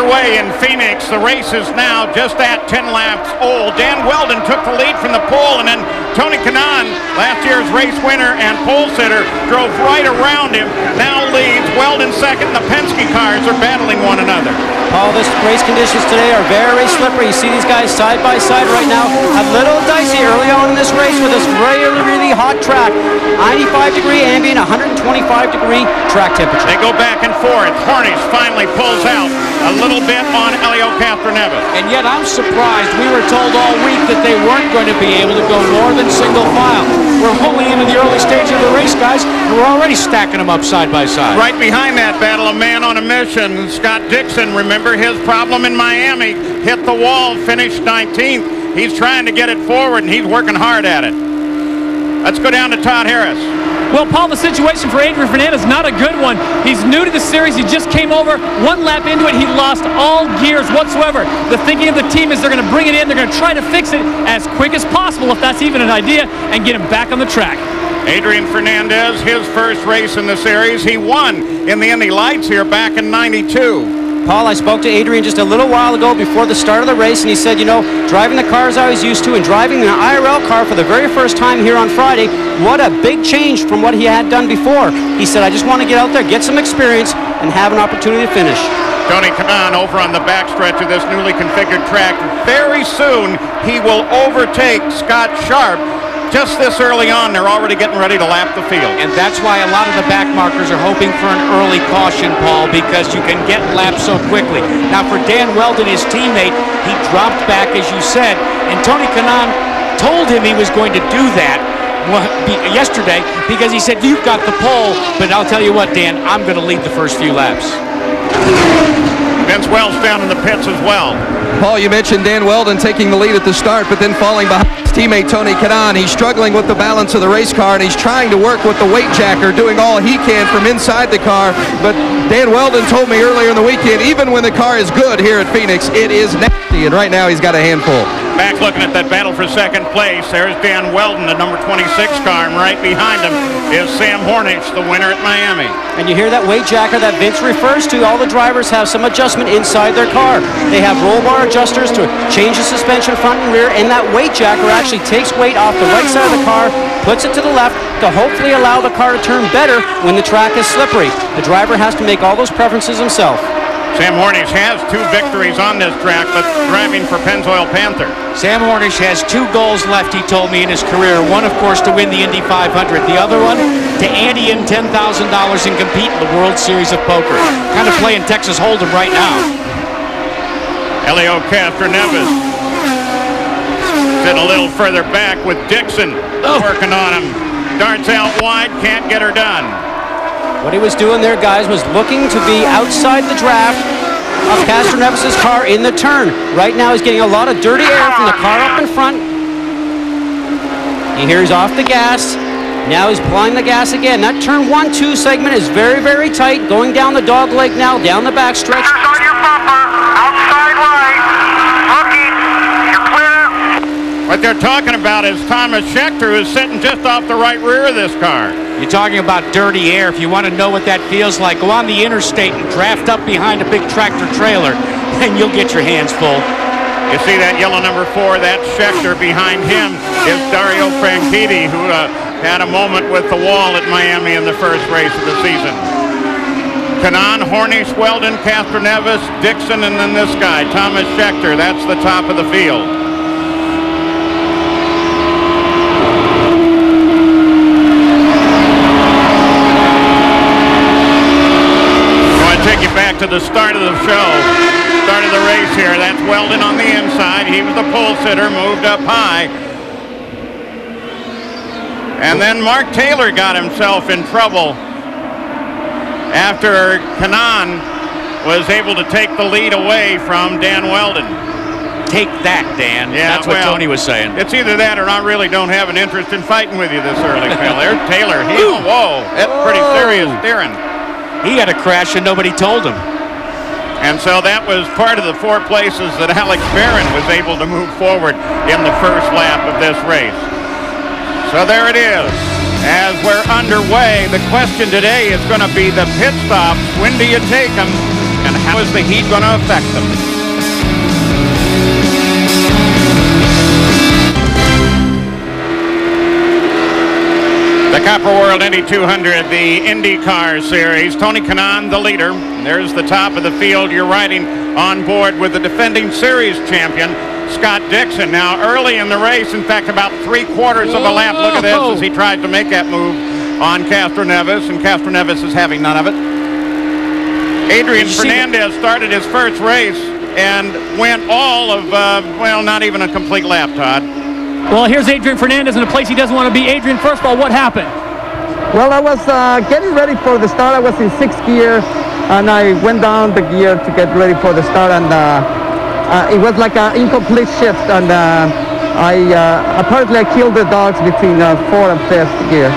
underway in Phoenix. The race is now just at 10 laps old. Dan Weldon took the lead from the pole, and then Tony Kanaan, last year's race winner and pole sitter, drove right around him. Now leads. Weldon second. The Penske cars are battling one another. Paul, this race conditions today are very slippery. You see these guys side by side right now. A little dicey early on in this race with this really hot track. 95-degree ambient, 125-degree track temperature. They go back and forth. Hornish finally pulls out a little bit on Helio Castroneves. And yet I'm surprised. We were told all week that they weren't going to be able to go more than single file. We're only into the early stage of the race, guys, and we're already stacking them up side by side. Right behind that battle, a man on a mission. Scott Dixon, remember his problem in Miami, hit the wall, finished 19th. He's trying to get it forward, and he's working hard at it. Let's go down to Todd Harris. Well, Paul, the situation for Adrian Fernandez is not a good one. He's new to the series. He just came over. One lap into it, he lost all gears whatsoever. The thinking of the team is they're going to bring it in. They're going to try to fix it as quick as possible, if that's even an idea, and get him back on the track. Adrian Fernandez, his first race in the series. He won in the Indy Lights here back in '92. Paul, I spoke to Adrian just a little while ago before the start of the race, and he said, you know, driving the cars I was used to and driving an IRL car for the very first time here on Friday, what a big change from what he had done before. He said, I just want to get out there, get some experience, and have an opportunity to finish. Tony Kanaan over on the backstretch of this newly configured track. Very soon, he will overtake Scott Sharp. Just this early on, they're already getting ready to lap the field. And that's why a lot of the back markers are hoping for an early caution, Paul, because you can get lapped so quickly. Now, for Dan Weldon, his teammate, he dropped back, as you said, and Tony Kanaan told him he was going to do that yesterday because he said, you've got the pole, but I'll tell you what, Dan, I'm going to lead the first few laps. Vince Wells down in the pits as well. Paul, you mentioned Dan Weldon taking the lead at the start, but then falling behind his teammate Tony Kanaan. He's struggling with the balance of the race car, and he's trying to work with the weight jacker, doing all he can from inside the car. But Dan Weldon told me earlier in the weekend, even when the car is good here at Phoenix, it is nasty, and right now he's got a handful. Back looking at that battle for second place. There's Dan Weldon, the number 26 car, and right behind him is Sam Hornish, the winner at Miami. And you hear that weight jacker that Vince refers to. All the drivers have some adjustment inside their car. They have roll bar adjusters to change the suspension front and rear, and that weight jacker actually takes weight off the right side of the car, puts it to the left to hopefully allow the car to turn better when the track is slippery. The driver has to make all those preferences himself. Sam Hornish has 2 victories on this track, but driving for Pennzoil Panther. Sam Hornish has 2 goals left, he told me, in his career. One, of course, to win the Indy 500. The other one, to ante in $10,000 and compete in the World Series of Poker. Kind of playing Texas Hold'em right now. Helio Castroneves sitting a little further back with Dixon working on him. Darts out wide, can't get her done. What he was doing there, guys, was looking to be outside the draft of Castroneves' car in the turn. Right now he's getting a lot of dirty air from the car up in front. You hear he's off the gas. Now he's applying the gas again. That turn 1-2 segment is very tight. Going down the dog leg now, down the back stretch. On your bumper, outside right. Rookie, you're clear. What they're talking about is Thomas Schechter, who's sitting just off the right rear of this car. You're talking about dirty air. If you want to know what that feels like, go on the interstate and draft up behind a big tractor trailer, and you'll get your hands full. You see that yellow number 4, that's Schechter. Behind him is Dario Franchitti, who had a moment with the wall at Miami in the first race of the season. Kanaan, Hornish, Weldon, Castroneves, Dixon, and then this guy, Thomas Schechter. That's the top of the field. Take you back to the start of the show, start of the race here. That's Weldon on the inside. He was the pole sitter, moved up high. And then Mark Taylor got himself in trouble after Kanaan was able to take the lead away from Dan Weldon. Take that, Dan. Yeah, that's what Tony was saying. It's either that or I really don't have an interest in fighting with you this early, Phil. There's Taylor. Whoa, that's pretty serious steering. He had a crash and nobody told him. And so that was part of the 4 places that Alex Barron was able to move forward in the first lap of this race. So there it is. As we're underway, the question today is going to be the pit stops. When do you take them? And how is the heat going to affect them? The Copper World Indy 200, the IndyCar Series. Tony Kanaan, the leader. There's the top of the field. You're riding on board with the defending series champion, Scott Dixon. Now, early in the race, in fact, about 3/4 of a lap. Look at this as he tried to make that move on Castroneves, and Castroneves is having none of it. Adrian Fernandez started his first race and went all of, well, not even a complete lap, Todd. Well, here's Adrian Fernandez in a place he doesn't want to be. Adrian, first of all, what happened? Well, I was getting ready for the start. I was in 6th gear, and I went down the gear to get ready for the start, and it was like an incomplete shift, and apparently I killed the dogs between 4th and 5th gear.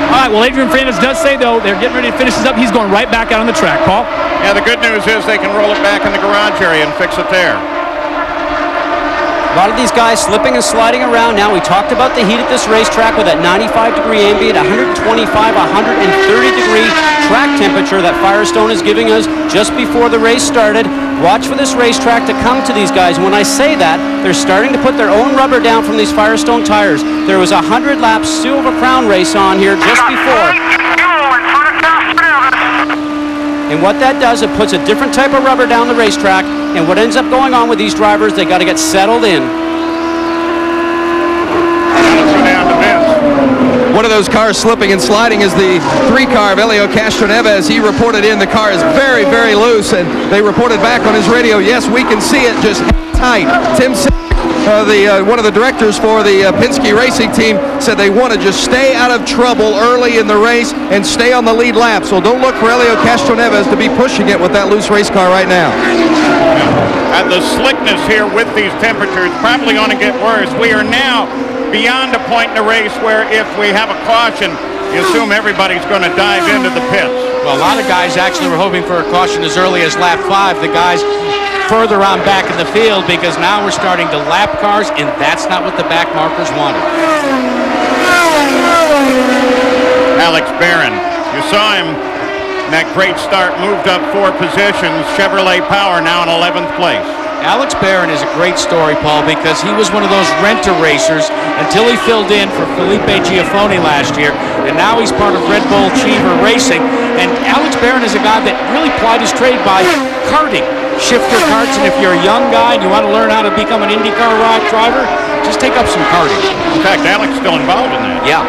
All right, well, Adrian Fernandez does say, though, they're getting ready to finish this up. He's going right back out on the track. Paul? Yeah, the good news is they can roll it back in the garage area and fix it there. A lot of these guys slipping and sliding around now. We talked about the heat at this racetrack with that 95-degree ambient, 125, 130-degree track temperature that Firestone is giving us just before the race started. Watch for this racetrack to come to these guys. When I say that, they're starting to put their own rubber down from these Firestone tires. There was a 100-lap Silver Crown race on here just before. And what that does, it puts a different type of rubber down the racetrack, and what ends up going on with these drivers, they got to get settled in. One of those cars slipping and sliding is the 3-car of Helio Castroneves. He reported in the car is very, very loose, and they reported back on his radio, yes, we can see it, just tight. Tim one of the directors for the Penske racing team said they want to just stay out of trouble early in the race and stay on the lead lap. So don't look for Helio Castroneves to be pushing it with that loose race car right now. The slickness here with these temperatures probably going to get worse. We are now beyond a point in the race where if we have a caution, you assume everybody's going to dive into the pits. Well, a lot of guys actually were hoping for a caution as early as lap 5. The guys further on back in the field, because now we're starting to lap cars, and that's not what the back markers wanted. Alex Barron, you saw him in that great start, moved up 4 positions. Chevrolet Power now in 11th place. Alex Barron is a great story, Paul, because he was one of those renter racers until he filled in for Felipe Giafone last year, and now he's part of Red Bull Cheever Racing. And Alex Barron is a guy that really plied his trade by karting, shifter karts, and if you're a young guy and you want to learn how to become an IndyCar driver, just take up some karting. In fact, Alex is still involved in that. Yeah.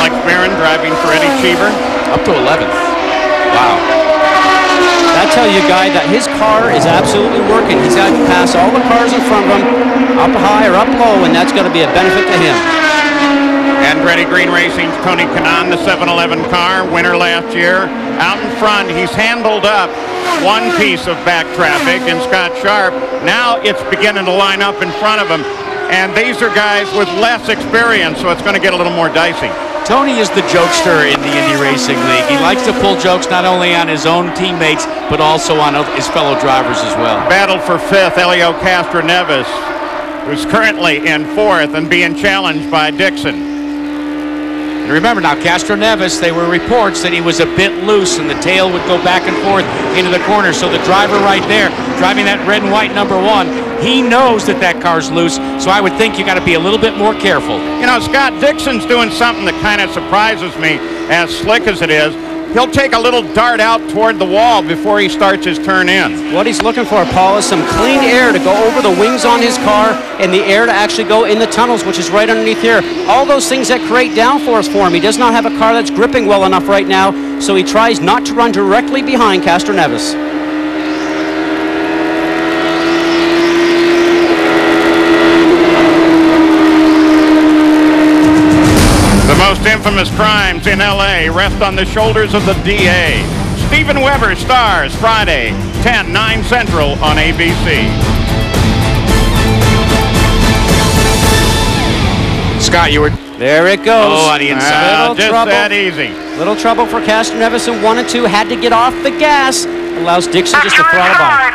Alex Barron driving for Eddie Cheever. Up to 11th. Wow. I tell you, Guy, that his car is absolutely working. He's got to pass all the cars in front of him, up high or up low, and that's going to be a benefit to him. Andretti Green Racing's Tony Kanaan, the 711 car, winner last year. Out in front, he's handled up one piece of back traffic in Scott Sharp. Now it's beginning to line up in front of him. And these are guys with less experience, so it's going to get a little more dicey. Tony is the jokester in the Indy Racing League. He likes to pull jokes not only on his own teammates, but also on his fellow drivers as well. Battle for 5th, Helio Castroneves, who's currently in 4th and being challenged by Dixon. And remember now, Castroneves, there were reports that he was a bit loose and the tail would go back and forth into the corner. So the driver right there, driving that red and white number 1, he knows that that car's loose. So I would think you got to be a little bit more careful. You know, Scott Dixon's doing something that kind of surprises me, as slick as it is. He'll take a little dart out toward the wall before he starts his turn in. What he's looking for, Paul, is some clean air to go over the wings on his car and the air to actually go in the tunnels, which is right underneath here. All those things that create downforce for him. He does not have a car that's gripping well enough right now, so he tries not to run directly behind Castroneves. The most infamous crimes in L.A. rest on the shoulders of the DA. Steven Weber stars Friday, 10/9 Central on ABC. Scott, you were... There it goes. Oh, on the inside. Just trouble. that easy. Little trouble for Castroneves in 1 and 2. Had to get off the gas. Allows Dixon just to throttle by.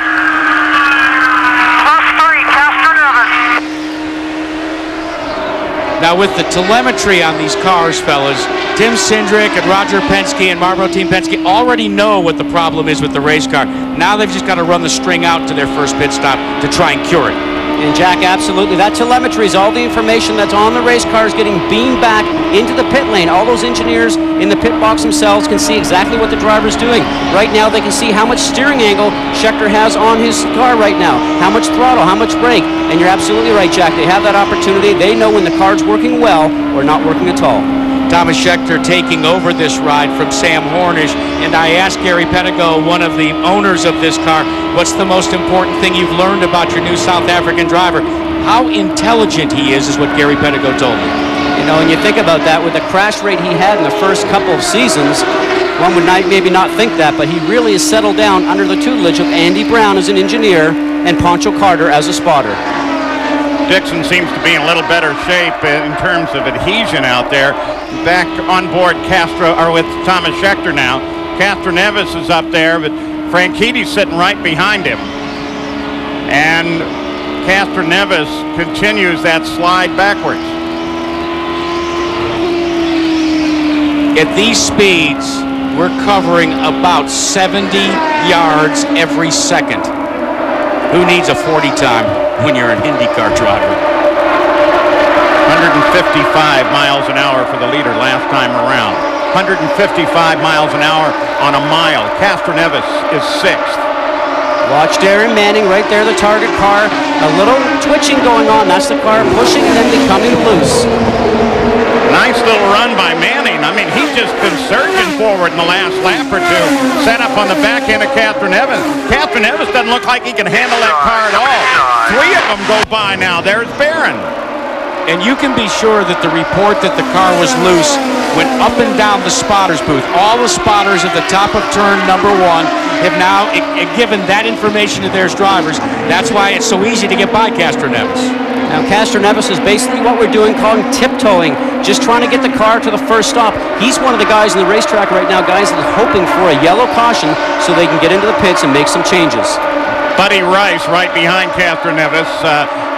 Now with the telemetry on these cars, fellas, Tim Cindric and Roger Penske and Marlboro Team Penske already know what the problem is with the race car. Now they've just got to run the string out to their first pit stop to try and cure it. And Jack, absolutely. That telemetry is all the information that's on the race cars getting beamed back into the pit lane. All those engineers in the pit box themselves can see exactly what the driver's doing. Right now they can see how much steering angle Scheckter has on his car right now, how much throttle, how much brake. And you're absolutely right, Jack. They have that opportunity. They know when the car's working well or not working at all. Thomas Scheckter taking over this ride from Sam Hornish, and I asked Gary Pedigo, one of the owners of this car, what's the most important thing you've learned about your new South African driver? How intelligent he is what Gary Pedigo told me. You know, when you think about that, with the crash rate he had in the first couple of seasons, one would maybe not think that, but he really has settled down under the tutelage of Andy Brown as an engineer and Pancho Carter as a spotter. Dixon seems to be in a little better shape in terms of adhesion out there. Back on board with Thomas Scheckter now. Castroneves is up there, but Frankitti's sitting right behind him. And Castroneves continues that slide backwards. At these speeds, we're covering about 70 yards every second. Who needs a 40 time when you're an IndyCar driver? 155 miles an hour for the leader last time around. 155 miles an hour on a mile. Castroneves is 6th. Watch Darren Manning right there, the target car. A little twitching going on. That's the car pushing and then becoming loose. Nice little run by Manning. I mean, he's just been surging forward in the last lap or two. Set up on the back end of Castroneves. Castroneves doesn't look like he can handle that car at all. 3 of them go by now. There's Barron. And you can be sure that the report that the car was loose went up and down the spotter's booth. All the spotters at the top of turn number 1 have now given that information to their drivers. That's why it's so easy to get by Castroneves. Now Castroneves is basically what we're doing, calling tiptoeing, just trying to get the car to the first stop. He's one of the guys in the racetrack right now, guys, that are hoping for a yellow caution so they can get into the pits and make some changes. Buddy Rice right behind Castroneves,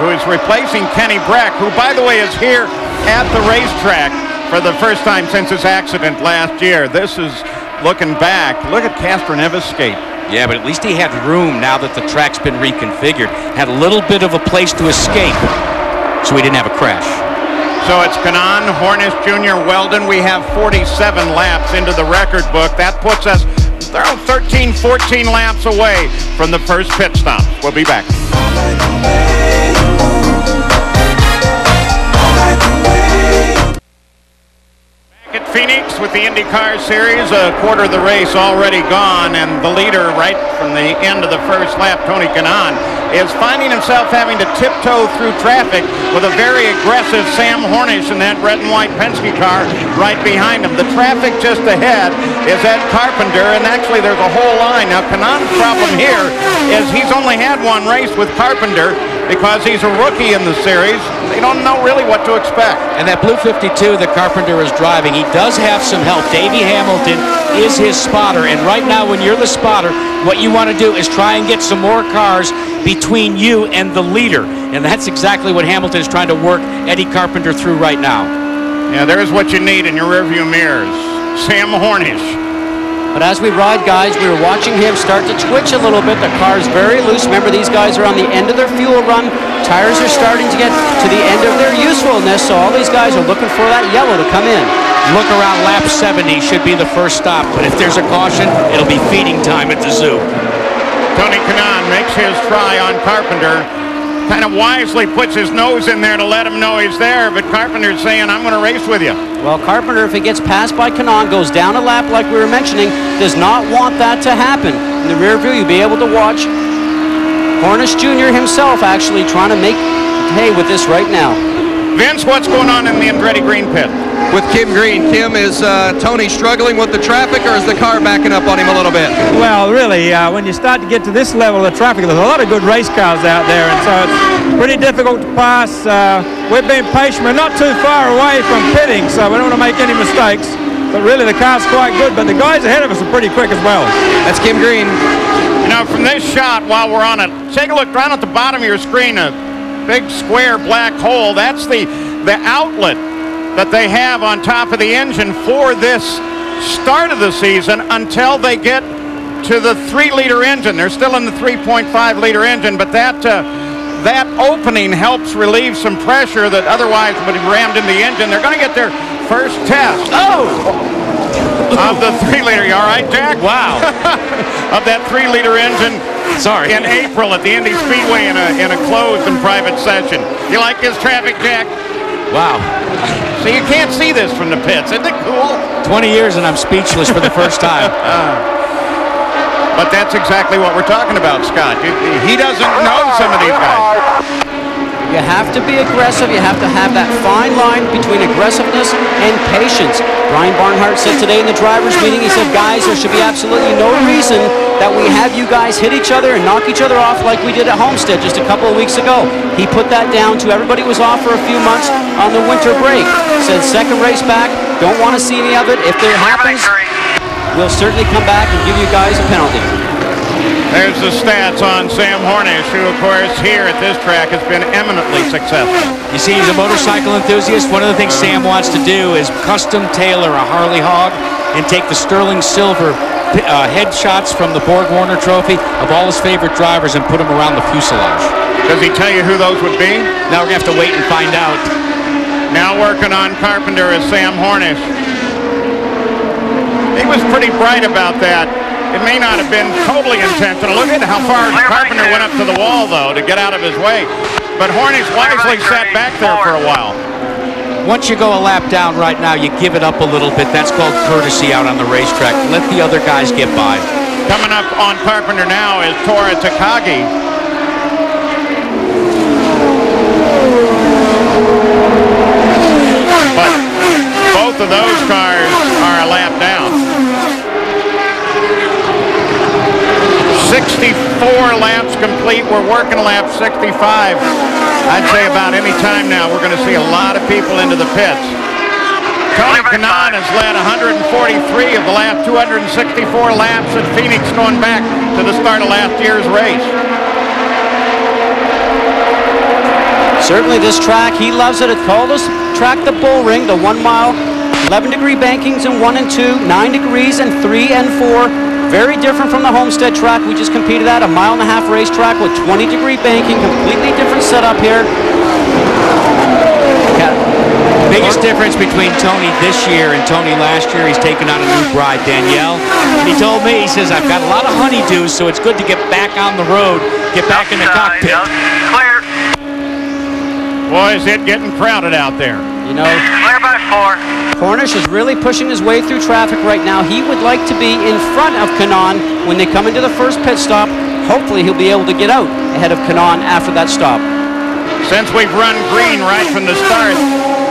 who is replacing Kenny Brack, who, by the way, is here at the racetrack for the first time since his accident last year. This is looking back. Look at Castroneves skate. Yeah, but at least he had room now that the track's been reconfigured. Had a little bit of a place to escape, so he didn't have a crash. So it's Kanaan, Hornish Jr., Weldon. We have 47 laps into the record book. That puts us 13, 14 laps away from the first pit stop. We'll be back. At Phoenix with the IndyCar Series, a quarter of the race already gone, and the leader right from the end of the first lap, Tony Kanaan, is finding himself having to tiptoe through traffic with a very aggressive Sam Hornish in that red and white Penske car right behind him. The traffic just ahead is Ed Carpenter, and actually there's a whole line. Now Kanaan's problem here is he's only had one race with Carpenter because he's a rookie in the series. They don't know really what to expect. And that blue 52 that Carpenter is driving, he does have some help. Davey Hamilton is his spotter, and right now when you're the spotter, what you want to do is try and get some more cars between you and the leader, and that's exactly what Hamilton is trying to work Eddie Carpenter through right now. Yeah, there's what you need in your rearview mirrors. Sam Hornish. But as we ride, guys, we were watching him start to twitch a little bit. The car's very loose. Remember, these guys are on the end of their fuel run. Tires are starting to get to the end of their usefulness, so all these guys are looking for that yellow to come in. Look around lap 70 should be the first stop, but if there's a caution, it'll be feeding time at the zoo. Tony Kanaan makes his try on Carpenter. Kind of wisely puts his nose in there to let him know he's there, but Carpenter's saying, I'm going to race with you. Well, Carpenter, if he gets passed by Kanaan, goes down a lap like we were mentioning, does not want that to happen. In the rear view, you'll be able to watch Hornish Jr. himself actually trying to make hay with this right now. Vince, what's going on in the Andretti Green pit? With Kim Green. Kim, is Tony struggling with the traffic, or is the car backing up on him a little bit? Well, really, when you start to get to this level of traffic, there's a lot of good race cars out there, and so it's pretty difficult to pass. We've been patient. We're not too far away from pitting, so we don't want to make any mistakes. But really, the car's quite good, but the guys ahead of us are pretty quick as well. That's Kim Green. You know, from this shot, while we're on it, take a look down at the bottom of your screen, a big square black hole. That's the the outlet that they have on top of the engine for this start of the season until they get to the 3-liter engine. They're still in the 3.5-liter engine, but that opening helps relieve some pressure that otherwise would have rammed in the engine. They're going to get their first test of the 3-liter. You all right, Jack? Wow. Of that 3-liter engine. Sorry. In April at the Indy Speedway in a closed and private session. You like this traffic, Jack? Wow. So you can't see this from the pits. Isn't it cool? 20 years and I'm speechless for the first time. But that's exactly what we're talking about, Scott. He doesn't know some of these guys. You have to be aggressive. You have to have that fine line between aggressiveness and patience. Brian Barnhart said today in the drivers' meeting, he said, guys, there should be absolutely no reason that we have you guys hit each other and knock each other off like we did at Homestead just a couple of weeks ago. He put that down to everybody was off for a few months on the winter break. Said second race back, don't want to see any of it. If there happens, we'll certainly come back and give you guys a penalty. There's the stats on Sam Hornish, who, of course, here at this track has been eminently successful. You see, he's a motorcycle enthusiast. One of the things Sam wants to do is custom tailor a Harley Hog and take the sterling silver headshots from the Borg Warner Trophy of all his favorite drivers and put them around the fuselage. Does he tell you who those would be? Now we're going to have to wait and find out. Now working on Carpenter is Sam Hornish. He was pretty bright about that. It may not have been totally intentional. Look at how far Carpenter went up to the wall, though, to get out of his way. But Hornish wisely sat back there for a while. Once you go a lap down right now, you give it up a little bit. That's called courtesy out on the racetrack. Let the other guys get by. Coming up on Carpenter now is Tora Takagi. But both of those cars are a lap down. 64 laps complete. We're working lap 65. I'd say about any time now we're going to see a lot of people into the pits. Tony Kanaan has led 143 of the last 264 laps at Phoenix going back to the start of last year's race. Certainly this track, he loves it. It's called this track the Bull Ring, the 1 mile, 11-degree bankings in 1 and 2, 9 degrees in 3 and 4. Very different from the Homestead track we just competed at, a 1.5 mile racetrack with 20-degree banking, completely different setup here. Biggest difference between Tony this year and Tony last year, he's taken on a new bride, Danielle. And he told me, he says, I've got a lot of honeydews, so it's good to get back on the road, get back in the cockpit. Clear. Boy, is it getting crowded out there. You know, Clear by 4. Hornish is really pushing his way through traffic right now. He would like to be in front of Kanaan when they come into the first pit stop. Hopefully he'll be able to get out ahead of Kanaan after that stop. Since we've run green right from the start,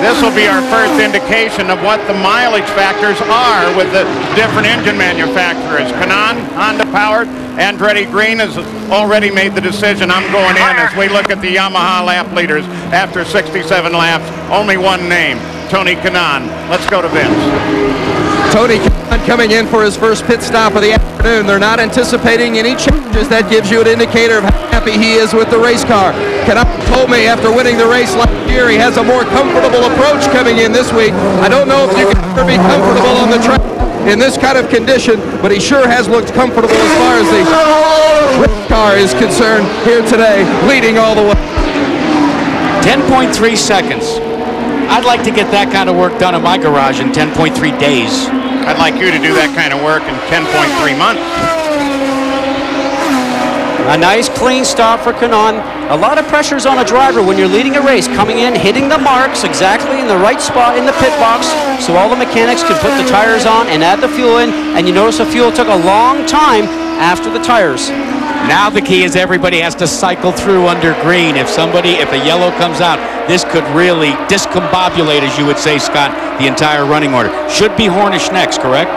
this will be our first indication of what the mileage factors are with the different engine manufacturers. Kanaan, Honda powered, Andretti Green has already made the decision. I'm going in as we look at the Yamaha lap leaders after 67 laps. Only one name, Tony Kanaan. Let's go to Vince. Tony Kanaan coming in for his first pit stop of the afternoon. They're not anticipating any changes. That gives you an indicator of how happy he is with the race car. Kanaan told me after winning the race last year he has a more comfortable approach coming in this week. I don't know if you can ever be comfortable on the track in this kind of condition, but he sure has looked comfortable as far as the race car is concerned here today, leading all the way. 10.3 seconds. I'd like to get that kind of work done in my garage in 10.3 days. I'd like you to do that kind of work in 10.3 months. A nice clean stop for Kanaan. A lot of pressures on a driver when you're leading a race, coming in, hitting the marks exactly in the right spot in the pit box so all the mechanics can put the tires on and add the fuel in, and you notice the fuel took a long time after the tires. Now the key is everybody has to cycle through under green. If a yellow comes out, this could really discombobulate, as you would say, Scott, the entire running order. Should be Hornish next, correct?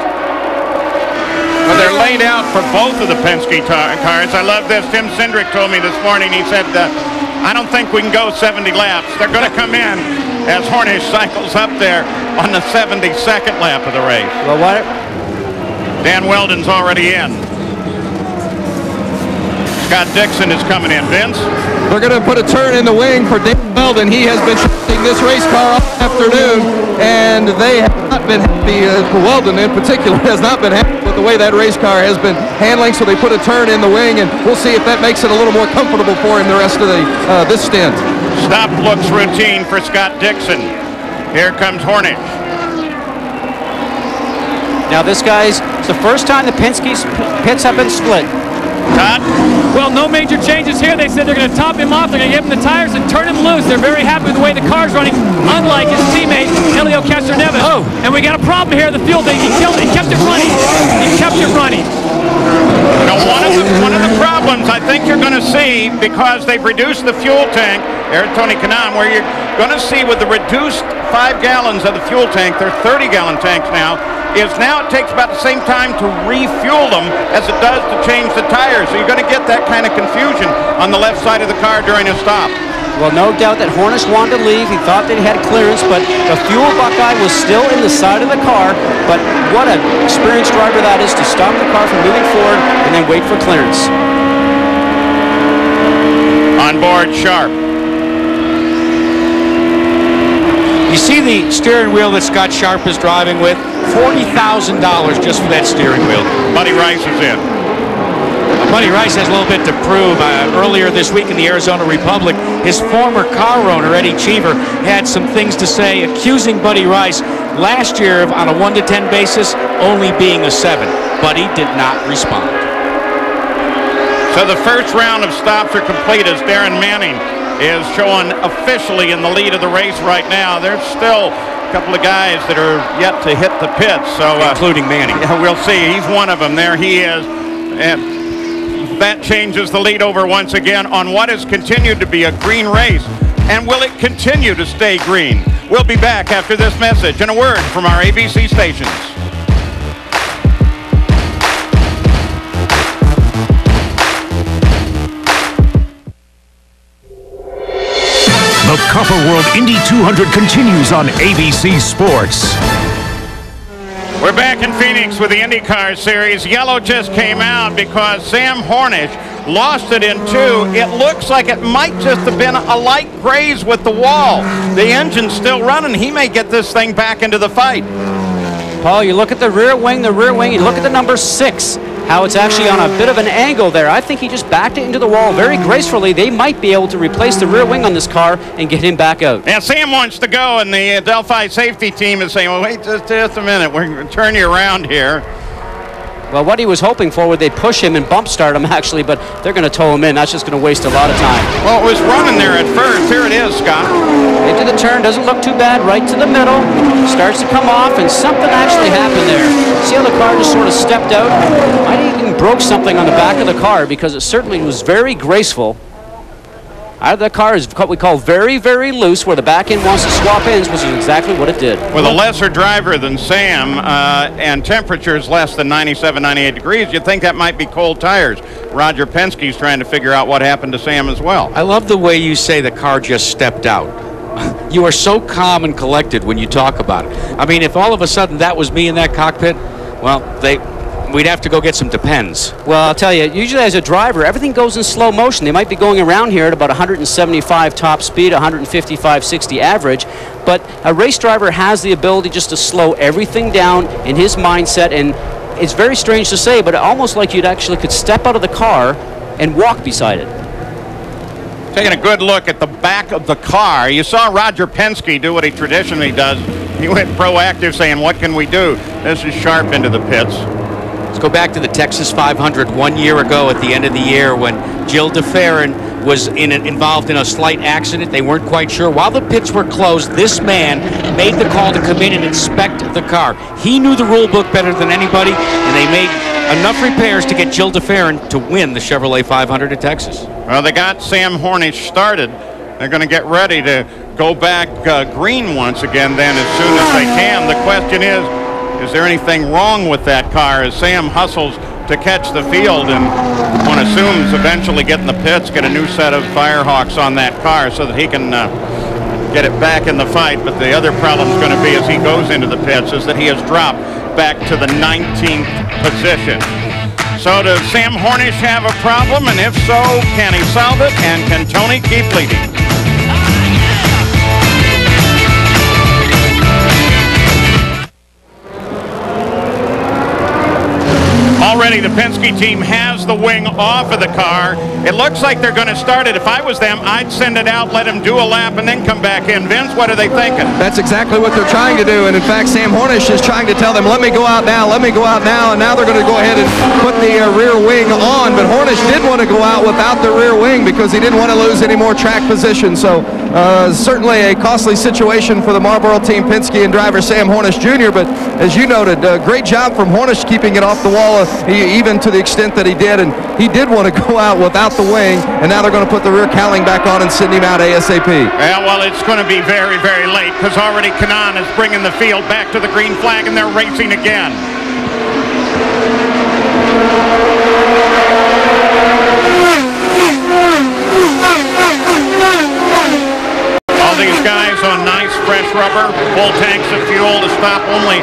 Well, they're laid out for both of the Penske cars. I love this. Tim Cindric told me this morning, he said, I don't think we can go 70 laps. They're going to come in as Hornish cycles up there on the 72nd lap of the race. Well, what? Dan Weldon's already in. Scott Dixon is coming in. Vince? They're going to put a turn in the wing for Dan Weldon. He has been shooting this race car all afternoon, and they have not been happy. Weldon in particular has not been happy with the way that race car has been handling, so they put a turn in the wing, and we'll see if that makes it a little more comfortable for him the rest of this stint. Stop looks routine for Scott Dixon. Here comes Hornish. Now this guy's, it's the first time the Penske's pits have been split. Todd? Well, no major changes here. They said they're going to top him off. They're going to give him the tires and turn him loose. They're very happy with the way the car's running, unlike his teammate, Helio Castroneves. Oh. And we got a problem here. The fuel tank, he kept it running. He kept it running. Now, one of the problems I think you're going to see, because they've reduced the fuel tank, there, Tony Kanaan, where you're going to see with the reduced 5 gallons of the fuel tank, they're 30-gallon tanks now, is now it takes about the same time to refuel them as it does to change the tires. So you're going to get that kind of confusion on the left side of the car during a stop. Well, no doubt that Hornish wanted to leave. He thought that he had clearance, but the fuel buckeye was still in the side of the car. But what an experienced driver that is to stop the car from moving forward and then wait for clearance. On board, Sharp. You see the steering wheel that Scott Sharp is driving with? $40,000 just for that steering wheel. Buddy Rice is in. Buddy Rice has a little bit to prove. Earlier this week in the Arizona Republic, his former car owner, Eddie Cheever, had some things to say, accusing Buddy Rice last year of, on a 1 to 10 basis, only being a 7. Buddy did not respond. So the first round of stops are complete as Darren Manning is showing officially in the lead of the race right now. There's still a couple of guys that are yet to hit the pits, so including Manning. Yeah, we'll see. He's one of them. There he is, and that changes the lead over once again on what has continued to be a green race. And will it continue to stay green? We'll be back after this message and a word from our ABC stations. The Copper World Indy 200 continues on ABC Sports. We're back in Phoenix with the IndyCar Series. Yellow just came out because Sam Hornish lost it in 2. It looks like it might just have been a light graze with the wall. The engine's still running. He may get this thing back into the fight. Paul, you look at the rear wing, you look at the number 6. How it's actually on a bit of an angle there. I think he just backed it into the wall very gracefully. They might be able to replace the rear wing on this car and get him back out. Yeah, Sam wants to go, and the Delphi safety team is saying, well, wait just a minute. We're going to turn you around here. Well, what he was hoping for would they push him and bump start him, actually, but they're going to tow him in. That's just going to waste a lot of time. Well, it was running there at first. Here it is, Scott. Into the turn, doesn't look too bad, right to the middle. Starts to come off, and something actually happened there. See how the car just sort of stepped out? Might even broke something on the back of the car because it certainly was very graceful. Out of the car is what we call very, very loose, where the back end wants to swap ends, which is exactly what it did. With a lesser driver than Sam and temperatures less than 97, 98 degrees, you'd think that might be cold tires. Roger Penske's trying to figure out what happened to Sam as well. I love the way you say the car just stepped out. You are so calm and collected when you talk about it. I mean, if all of a sudden that was me in that cockpit, well, we'd have to go get some Depends. Well, I'll tell you, usually as a driver, everything goes in slow motion. They might be going around here at about 175 top speed, 155, 60 average, but a race driver has the ability just to slow everything down in his mindset, and it's very strange to say, but almost like you'd actually could step out of the car and walk beside it. Taking a good look at the back of the car. You saw Roger Penske do what he traditionally does. He went proactive saying, what can we do? This is Sharp into the pits. Let's go back to the Texas 500 1 year ago at the end of the year when Jill DeFerrin was involved in a slight accident. They weren't quite sure. While the pits were closed, this man made the call to come in and inspect the car. He knew the rule book better than anybody, and they made enough repairs to get Jill DeFerrin to win the Chevrolet 500 at Texas. Well, they got Sam Hornish started. They're going to get ready to go back green once again then as soon as they can. The question is there anything wrong with that car as Sam hustles to catch the field, and one assumes eventually get in the pits, get a new set of Firehawks on that car so that he can get it back in the fight. But the other problem is going to be as he goes into the pits is that he has dropped back to the 19th position. So does Sam Hornish have a problem? And if so, can he solve it? And can Tony keep leading? Already the Penske team has the wing off of the car. It looks like they're going to start it. If I was them, I'd send it out, let them do a lap, and then come back in. Vince, what are they thinking? That's exactly what they're trying to do. And in fact, Sam Hornish is trying to tell them, let me go out now, let me go out now. And now they're going to go ahead and put the rear wing on. But Hornish did want to go out without the rear wing because he didn't want to lose any more track position. So certainly a costly situation for the Marlboro team, Penske and driver Sam Hornish Jr. But as you noted, great job from Hornish keeping it off the wall, even to the extent that he did. And he did want to go out without the wing, and now they're going to put the rear cowling back on and send him out ASAP. Yeah, well, it's going to be very, very late because already Kanaan is bringing the field back to the green flag, and they're racing again. All these guys on nice, fresh rubber, full tanks of fuel to stop only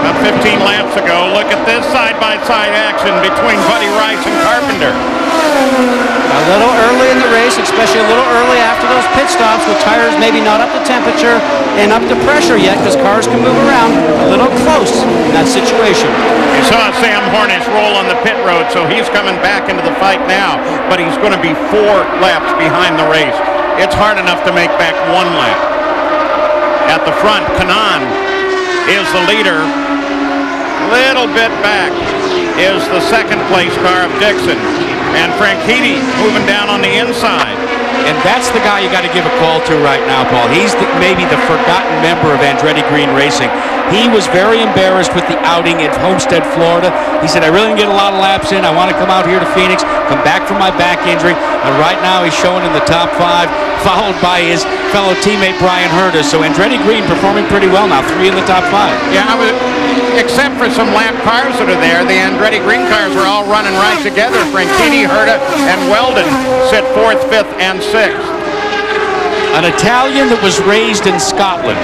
about 15 laps ago. Look at this side-by-side action between Buddy Rice and Carpenter. A little early in the race, especially a little early after those pit stops with tires maybe not up to temperature and up to pressure yet because cars can move around. A little close in that situation. You saw Sam Hornish roll on the pit road, so he's coming back into the fight now, but he's going to be 4 laps behind the race. It's hard enough to make back 1 lap. At the front, Kanaan is the leader. Little bit back is the second place car of Dixon. And Franchitti moving down on the inside. And that's the guy you got to give a call to right now, Paul. He's maybe the forgotten member of Andretti Green Racing. He was very embarrassed with the outing at Homestead, Florida. He said, I really didn't get a lot of laps in. I want to come out here to Phoenix, come back from my back injury. And right now he's showing in the top 5, followed by his fellow teammate Brian Herta. So Andretti Green performing pretty well now, 3 in the top 5. Yeah, except for some lap cars that are there, the Andretti Green cars are all running right together. Franchitti, Herta, and Weldon sit 4th, 5th, and 6th. An Italian that was raised in Scotland,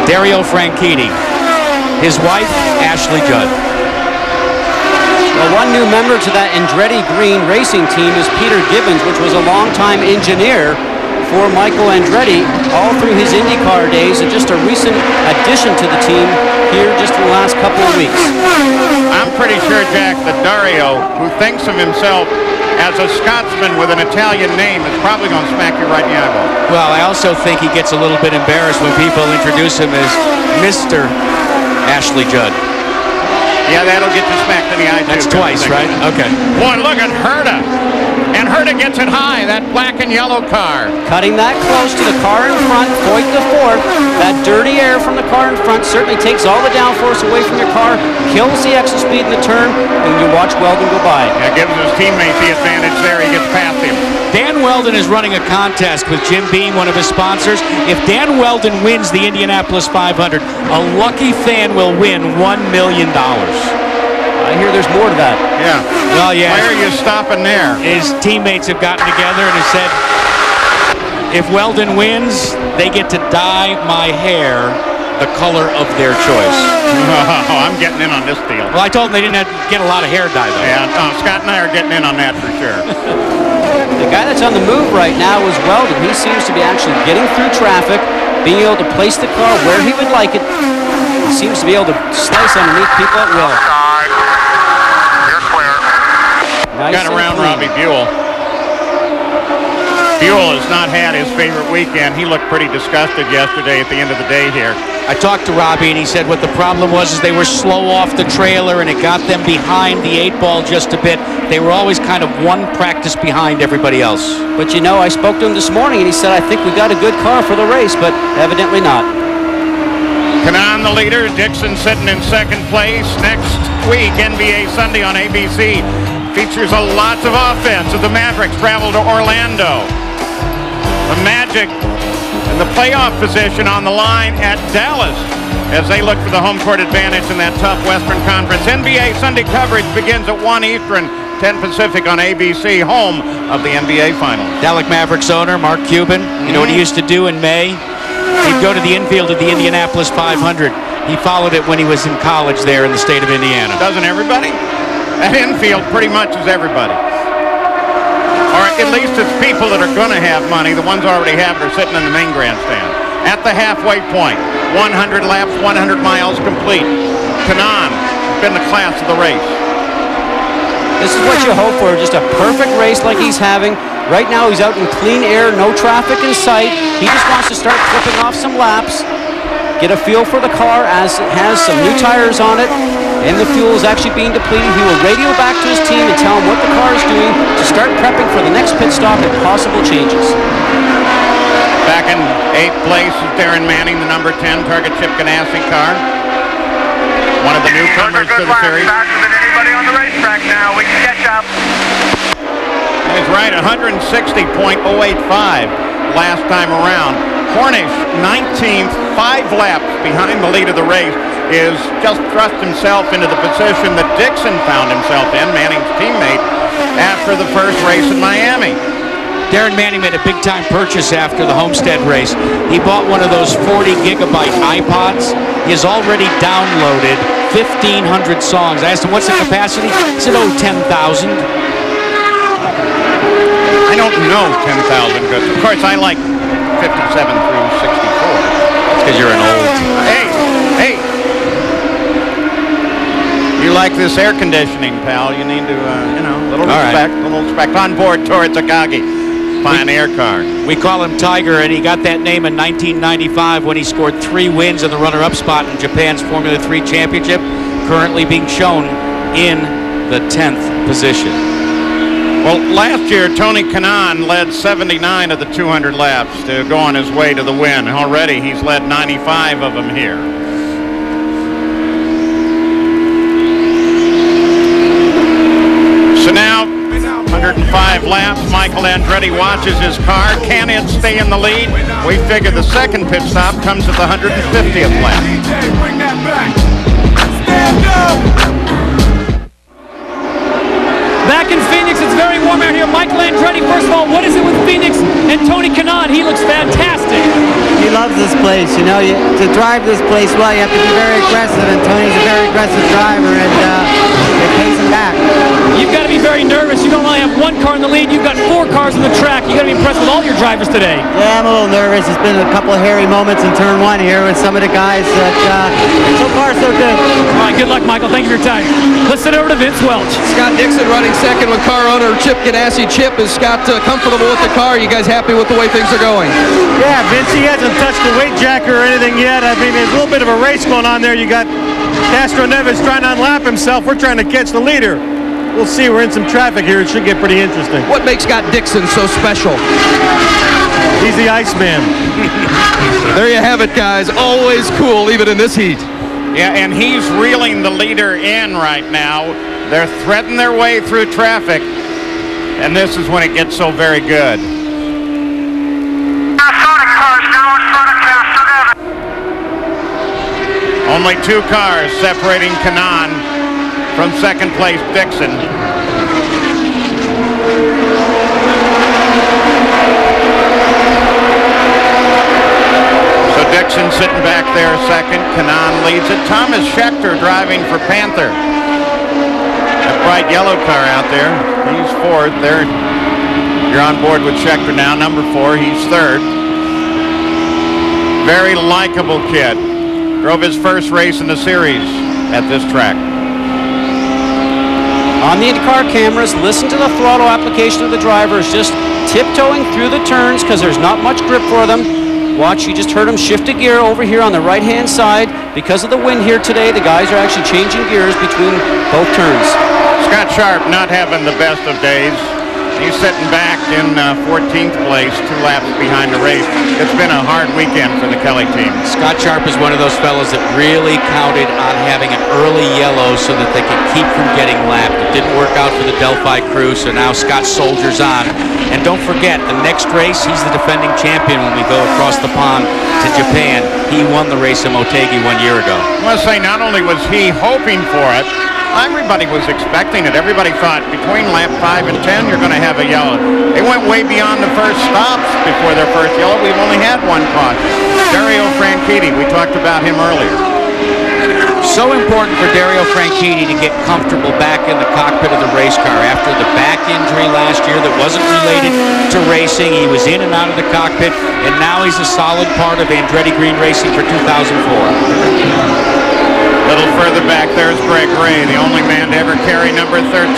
Dario Franchitti. His wife, Ashley Judd. Well, one new member to that Andretti Green Racing team is Peter Gibbons, which was a longtime engineer for Michael Andretti all through his IndyCar days, and just a recent addition to the team here just in the last couple of weeks. I'm pretty sure, Jack, that Dario, who thinks of himself as a Scotsman with an Italian name, is probably going to smack you right in the eyeball. Well, I also think he gets a little bit embarrassed when people introduce him as Mr. Ashley Judd. Yeah, that'll get you smacked in the eye, too. That's twice, right? Okay. Boy, look at Herta. And Herta gets it high, that black and yellow car. Cutting that close to the car in front, Foyt the 4th. That dirty air from the car in front certainly takes all the downforce away from your car, kills the extra speed in the turn, and you watch Weldon go by. Yeah, gives his teammate the advantage there. He gets past him. Dan Weldon is running a contest with Jim Beam, one of his sponsors. If Dan Weldon wins the Indianapolis 500, a lucky fan will win $1 million. I hear there's more to that. Yeah. Well, yeah. Why are you stopping there? His teammates have gotten together and have said, if Weldon wins, they get to dye my hair the color of their choice. Oh, I'm getting in on this deal. Well, I told them they didn't have to get a lot of hair dye, though. Yeah, Scott and I are getting in on that for sure. The guy that's on the move right now is Weldon. He seems to be actually getting through traffic, being able to place the car where he would like it. He seems to be able to slice underneath people at will. Nice. Got around Robbie Buell. Buell has not had his favorite weekend. He looked pretty disgusted yesterday at the end of the day here. I talked to Robbie, and he said what the problem was is they were slow off the trailer, and it got them behind the 8-ball just a bit. They were always kind of one practice behind everybody else. But you know, I spoke to him this morning, and he said, I think we got a good car for the race, but evidently not. Kanaan the leader, Dixon sitting in 2nd place. Next week, NBA Sunday on ABC features a lots of offense as the Mavericks travel to Orlando. The Magic in the playoff position on the line at Dallas as they look for the home court advantage in that tough Western Conference. NBA Sunday coverage begins at 1 Eastern, 10 Pacific on ABC, home of the NBA Finals. Dallas Mavericks owner Mark Cuban, you know what he used to do in May? He'd go to the infield of the Indianapolis 500. He followed it when he was in college there in the state of Indiana. Doesn't everybody? That infield pretty much is everybody. Or at least it's people that are going to have money. The ones who already have it are sitting in the main grandstand. At the halfway point, 100 laps, 100 miles complete. Kanaan has been the class of the race. This is what you hope for, just a perfect race like he's having. Right now he's out in clean air, no traffic in sight. He just wants to start clipping off some laps, get a feel for the car as it has some new tires on it, and the fuel is actually being depleted. He will radio back to his team and tell them what the car is doing to start prepping for the next pit stop and possible changes. Back in 8th place is Darren Manning, the number 10 Target Chip Ganassi car. One of the newcomers to the series. Faster than anybody on the racetrack now. We can catch up. He's right, 160.085 last time around. Hornish, 19th, 5 laps behind the lead of the race, is just thrust himself into the position that Dixon found himself in, Manning's teammate, after the first race in Miami. Darren Manning made a big-time purchase after the Homestead race. He bought one of those 40-gigabyte iPods. He has already downloaded 1,500 songs. I asked him, what's the capacity? He said, 10,000. I don't know 10,000 goods. Of course, I like 57 through 64. It's because you're an old. Hey! You like this air conditioning, pal. You need to, a little respect, a little respect. On board Tori Takagi. Pioneer car. We call him Tiger, and he got that name in 1995 when he scored 3 wins in the runner-up spot in Japan's Formula 3 Championship, currently being shown in the 10th position. Well, last year, Tony Kanaan led 79 of the 200 laps to go on his way to the win. Already, he's led 95 of them here. So now, 105 laps. Michael Andretti watches his car. Can it stay in the lead? We figure the second pit stop comes at the 150th lap. Back in Phoenix, it's very warm out here. Michael Andretti, first of all, what is it with Phoenix and Tony Kanaan? He looks fantastic. He loves this place. You know, to drive this place well, you have to be very aggressive, and Tony's a very aggressive driver, and it pays him back. You've got to be very nervous. You don't only have one car in the lead. You've got 4 cars on the track. You've got to be impressed with all your drivers today. Yeah, I'm a little nervous. It's been a couple of hairy moments in turn 1 here with some of the guys, but so far so good. All right, good luck, Michael. Thank you for your time. Let's send it over to Vince Welch. Scott Dixon running second with car owner Chip Ganassi. Chip, is Scott comfortable with the car? You guys happy with the way things are going? Yeah, Vince, he hasn't touched the weight jacker or anything yet. I mean, there's a little bit of a race going on there. You got Castro Neves trying to unlap himself. We're trying to catch the leader. We'll see. We're in some traffic here. It should get pretty interesting. What makes Scott Dixon so special? He's the Iceman. There you have it, guys. Always cool, even in this heat. Yeah, and he's reeling the leader in right now. They're threading their way through traffic, and this is when it gets so very good. Only 2 cars separating Kanaan from second place Dixon. So Dixon sitting back there second. Kanaan leads it. Thomas Schechter driving for Panther. That bright yellow car out there. He's 4th. There, you're on board with Schechter now, number 4. He's 3rd. Very likable kid. Drove his first race in the series at this track. On the IndyCar cameras, listen to the throttle application of the drivers, just tiptoeing through the turns because there's not much grip for them. Watch, you just heard him shift a gear over here on the right-hand side. Because of the wind here today, the guys are actually changing gears between both turns. Scott Sharp not having the best of days. He's sitting back in 14th place, 2 laps behind the race. It's been a hard weekend for the Kelly team. Scott Sharp is one of those fellows that really counted on having an early yellow so that they could keep from getting lapped. It didn't work out for the Delphi crew, so now Scott soldiers on. And don't forget, the next race, he's the defending champion when we go across the pond to Japan. He won the race in Motegi 1 year ago. I must say, not only was he hoping for it, everybody was expecting it. Everybody thought between lap 5 and 10, you're going to have a yellow. They went way beyond the first stops before their first yellow. We've only had 1 caution. Dario Franchitti, we talked about him earlier. so important for Dario Franchitti to get comfortable back in the cockpit of the race car after the back injury last year that wasn't related to racing. He was in and out of the cockpit, and now he's a solid part of Andretti Green Racing for 2004. A little further back, there's Greg Ray, the only man to ever carry number 13.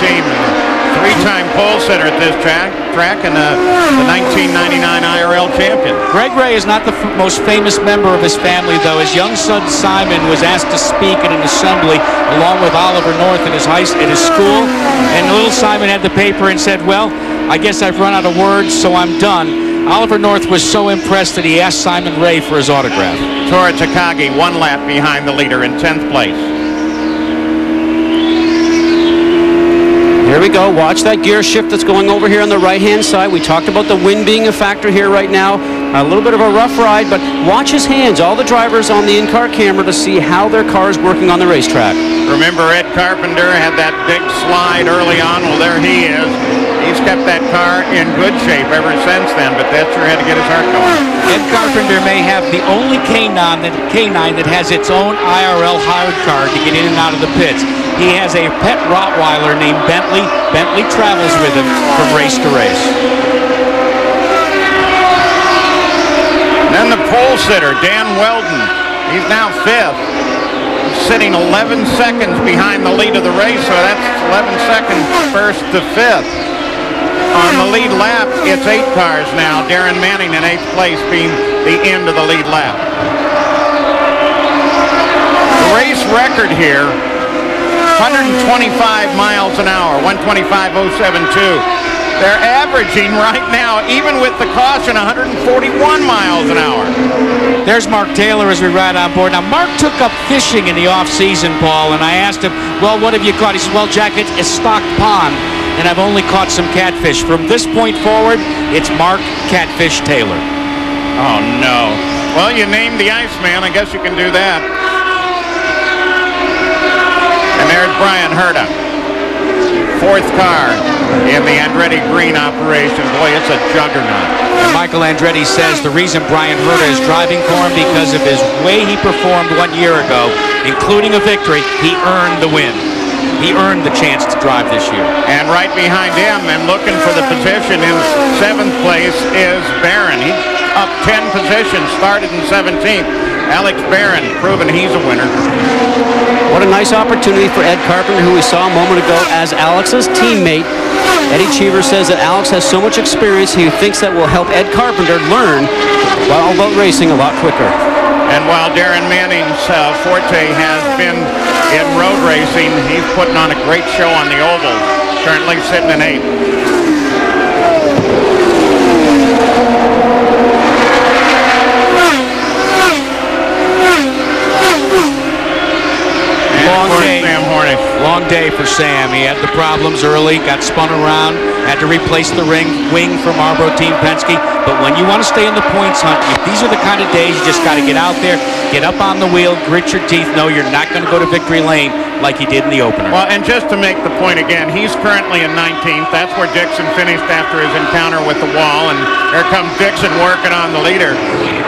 Three-time pole sitter at this track and the 1999 IRL champion. Greg Ray is not the most famous member of his family, though. His young son Simon was asked to speak at an assembly along with Oliver North at his school, and little Simon had the paper and said, "Well, I guess I've run out of words, so I'm done." Oliver North was so impressed that he asked Simon Ray for his autograph. Tora Takagi, 1 lap behind the leader in 10th place. Here we go. Watch that gear shift that's going over here on the right-hand side. We talked about the wind being a factor here right now. A little bit of a rough ride, but watch his hands. All the drivers on the in-car camera to see how their car is working on the racetrack. Remember Ed Carpenter had that big slide early on? Well, there he is. He's kept that car in good shape ever since then, but that sure had to get his heart going. Ed Carpenter may have the only K9 that has its own IRL hard car to get in and out of the pits. He has a pet Rottweiler named Bentley. Bentley travels with him from race to race. Then the pole sitter, Dan Weldon. He's now 5th. Sitting 11 seconds behind the lead of the race, so that's 11 seconds 1st to 5th. On the lead lap, it's 8 cars now. Darren Manning in 8th place being the end of the lead lap. The race record here, 125 miles an hour, 125.072. They're averaging right now, even with the caution, 141 miles an hour. There's Mark Taylor as we ride on board. Now, Mark took up fishing in the off-season, Paul, and I asked him, well, what have you caught? He said, well, Jack, it's a stocked pond, and I've only caught some catfish. From this point forward, it's Mark Catfish Taylor. Oh, no. Well, you named the Iceman. I guess you can do that. And there's Brian Herta. 4th car in the Andretti Green operation. Boy, it's a juggernaut. And Michael Andretti says the reason Brian Herta is driving for him because of his way he performed 1 year ago, including a victory. He earned the win. He earned the chance to drive this year. And right behind him and looking for the position in 7th place is Barron. He's up 10 positions, started in 17th. Alex Barron proving he's a winner. What a nice opportunity for Ed Carpenter, who we saw a moment ago as Alex's teammate. Eddie Cheever says that Alex has so much experience he thinks that will help Ed Carpenter learn all about racing a lot quicker. And while Darren Manning's forte has been in road racing, he's putting on a great show on the oval, currently sitting in 8th. Long day for Sam. He had the problems early, got spun around, had to replace the wing for Marlboro Team Penske. But when you want to stay in the points hunt, these are the kind of days you just got to get out there, get up on the wheel, grit your teeth, know you're not going to go to victory lane like he did in the opener. Well, and just to make the point again, he's currently in 19th. That's where Dixon finished after his encounter with the wall, and here comes Dixon working on the leader.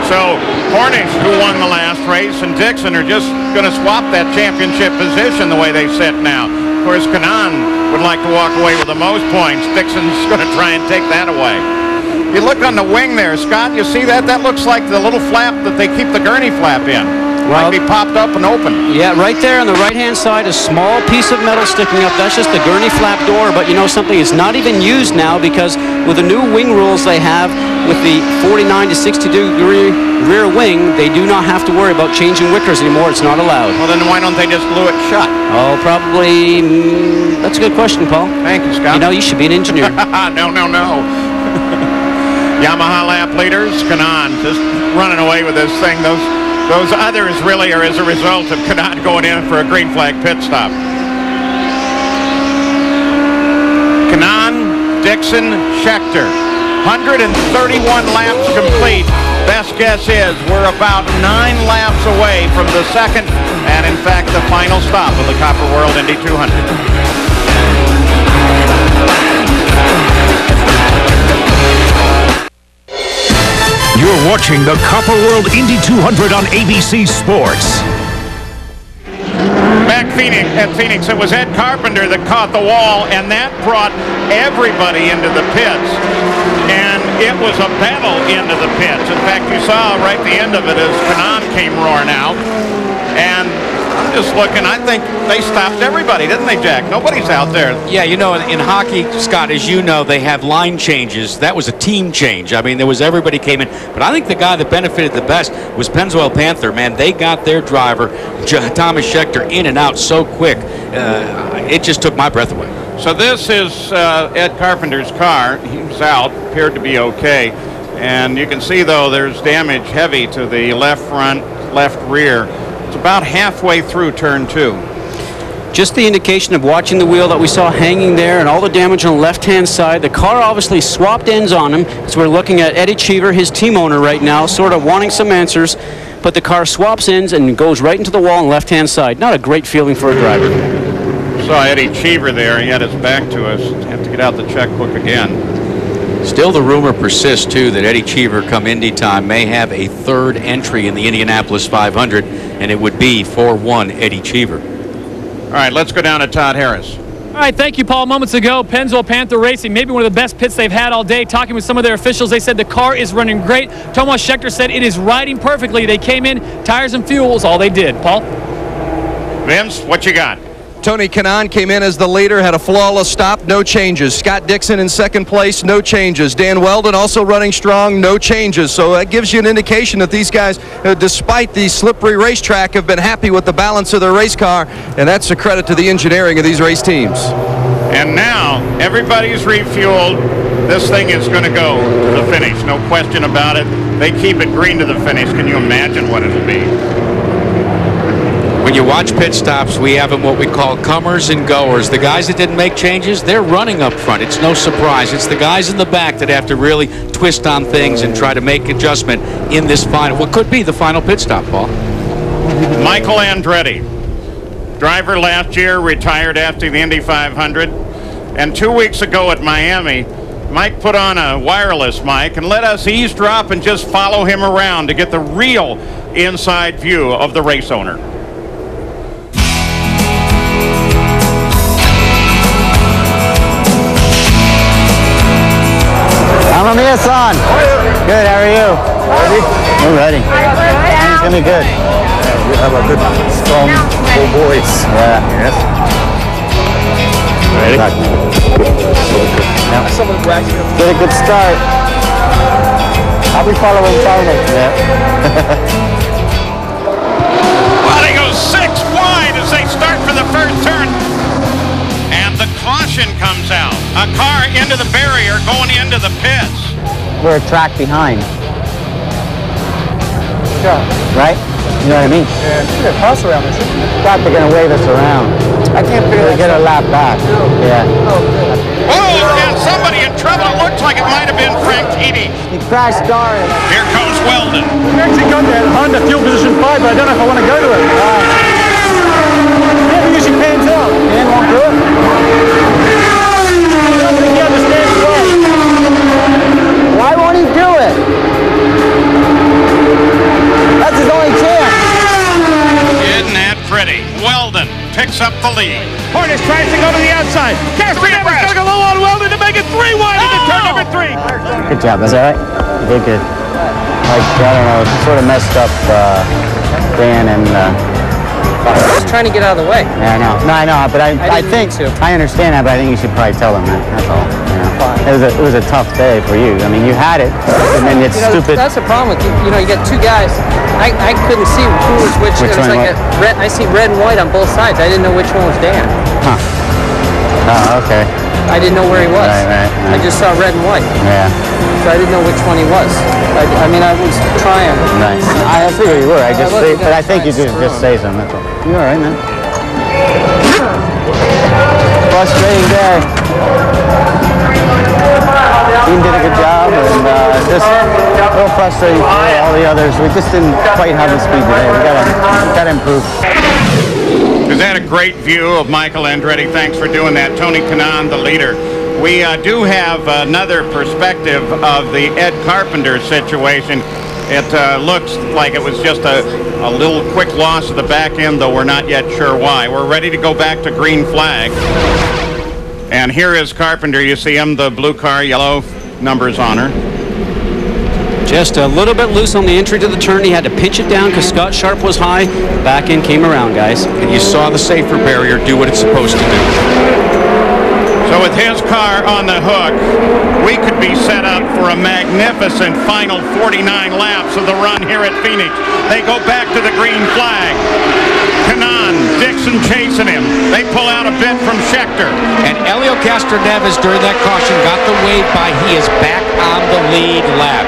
So Hornish, who won the last race, and Dixon are just going to swap that championship position the way they sit now. Of course, Kanaan would like to walk away with the most points. Dixon's going to try and take that away. You look on the wing there, Scott, you see that? That looks like the little flap that they keep the gurney flap in. Well, might be popped up and open. Yeah, right there on the right-hand side, a small piece of metal sticking up. That's just the gurney flap door, but you know something, it's not even used now because with the new wing rules they have with the 49 to 62 degree rear wing, they do not have to worry about changing wickers anymore. It's not allowed. Well, then why don't they just glue it shut? Oh, probably, that's a good question, Paul. Thank you, Scott. You know, you should be an engineer. No. Yamaha lap leaders, Kanaan just running away with this thing. Those others really are as a result of Kanaan going in for a green flag pit stop. Kanaan, Dixon, Schechter. 131 laps complete. Best guess is we're about 9 laps away from the second and, in fact, the final stop of the Copper World Indy 200. You're watching the Copper World Indy 200 on ABC Sports. Phoenix, it was Ed Carpenter that caught the wall, and that brought everybody into the pits. And it was a battle into the pits. In fact, you saw right at the end of it as Kanaan came roaring out. And I'm just looking, I think they stopped everybody, didn't they, Jack? Nobody's out there. Yeah, you know, in hockey, Scott, as you know, they have line changes. That was a team change. I mean, there was everybody came in. But I think the guy that benefited the best was Pennzoil Panther. Man, they got their driver, Thomas Scheckter, in and out so quick. It just took my breath away. So this is Ed Carpenter's car. He was out, appeared to be okay. And you can see, though, there's damage heavy to the left front, left rear. It's about halfway through turn 2. Just the indication of watching the wheel that we saw hanging there and all the damage on the left-hand side. The car obviously swapped ends on him. So we're looking at Eddie Cheever, his team owner right now, sort of wanting some answers. But the car swaps ends and goes right into the wall on the left-hand side. Not a great feeling for a driver. Saw Eddie Cheever there. He had his back to us. Have to get out the checkbook again. Still the rumor persists, too, that Eddie Cheever, come Indy time, may have a third entry in the Indianapolis 500, and it would be 4-1 Eddie Cheever. All right, let's go down to Todd Harris. All right, thank you, Paul. Moments ago, Pennzoil Panther Racing, maybe one of the best pits they've had all day. Talking with some of their officials, they said the car is running great. Thomas Scheckter said it is riding perfectly. They came in, tires and fuel is all they did. Paul? Vince, what you got? Tony Kanaan came in as the leader, had a flawless stop, no changes. Scott Dixon in second place, no changes. Dan Weldon also running strong, no changes. So that gives you an indication that these guys, despite the slippery racetrack, have been happy with the balance of their race car, and that's a credit to the engineering of these race teams. And now everybody's refueled. This thing is going to go to the finish, no question about it. They keep it green to the finish. Can you imagine what it'll be? When you watch pit stops, we have them what we call comers and goers. The guys that didn't make changes, they're running up front. It's no surprise. It's the guys in the back that have to really twist on things and try to make adjustment in this final, what could be the final pit stop, Paul. Michael Andretti, driver last year, retired after the Indy 500. And 2 weeks ago at Miami, Mike put on a wireless mic and let us eavesdrop and just follow him around to get the real inside view of the race owner. I'm Hassan. Good, how are you? Ready? We're ready. It's going to be good. You have a good, strong, full voice. Yeah. Yes. Ready? Get a good start. I'll be following Tony. Yeah. Well, they go 6 wide as they start for the first turn. And the caution comes out. A car into the barrier going into the pits. We're a track behind. Yeah. Right? You know what I mean? Yeah, pass around this. They're going to wave us around. I can't figure We'll get a lap back. Yeah. Oh, and somebody in trouble. It looks like it might have been Frank Tiede. He crashed car. Here comes Weldon. We actually got that Honda fuel position 5, but I don't know if I want to go to it. Yeah, because you can't tell. Dan won't do it. He understands well. Why won't he do it? That's his only chance. Isn't that pretty? Weldon picks up the lead. Hornish tries to go to the outside. Castro Never's going to go low on Weldon to make it 3 wide into turn number 3. Good job. Is that right? You did good. Like, I don't know, sort of messed up Dan and... Just trying to get out of the way. Yeah, I know. No, I know, but I think so. I understand that, but I think you should probably tell them that. That's all. You know? It was a tough day for you. I mean, you had it, and then it's stupid. That's the problem with you. You know, you got 2 guys. I couldn't see who was which. Which It was one like red. I see red and white on both sides. I didn't know which one was Dan. Huh. Oh, okay. I didn't know where he was. Right. I just saw red and white. Yeah. So I didn't know which one he was. I mean, I was trying. Nice. I figured you were. But I think you just say something. That's all. You all right, man? Frustrating day. Team did a good job, and just a little frustrating for all the others. We just didn't quite have the speed today. We gotta improve. Is that a great view of Michael Andretti? Thanks for doing that. Tony Kanaan, the leader. We do have another perspective of the Ed Carpenter situation. It looks like it was just a little quick loss at the back end, though we're not yet sure why. We're ready to go back to green flag. And here is Carpenter. You see him, the blue car, yellow numbers on her. Just a little bit loose on the entry to the turn. He had to pinch it down because Scott Sharp was high. Back end came around, guys. And you saw the safer barrier do what it's supposed to do. So with his car on the hook, we could be set up for a magnificent final 49 laps of the run here at Phoenix. They go back to the green flag. Kanan, Dixon chasing him. They pull out a bit from Schechter. And Helio Castroneves during that caution got the wave by. He is back on the lead lap.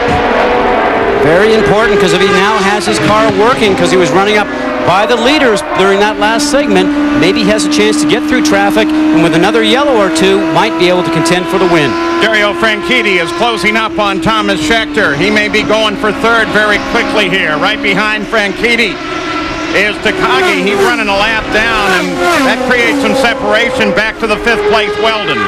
Very important because if he now has his car working because he was running up by the leaders during that last segment, maybe he has a chance to get through traffic and with another yellow or two might be able to contend for the win. Dario Franchitti is closing up on Thomas Schechter. He may be going for third very quickly here. Right behind Franchitti is Takagi. He's running a lap down, and that creates some separation back to the fifth place Weldon.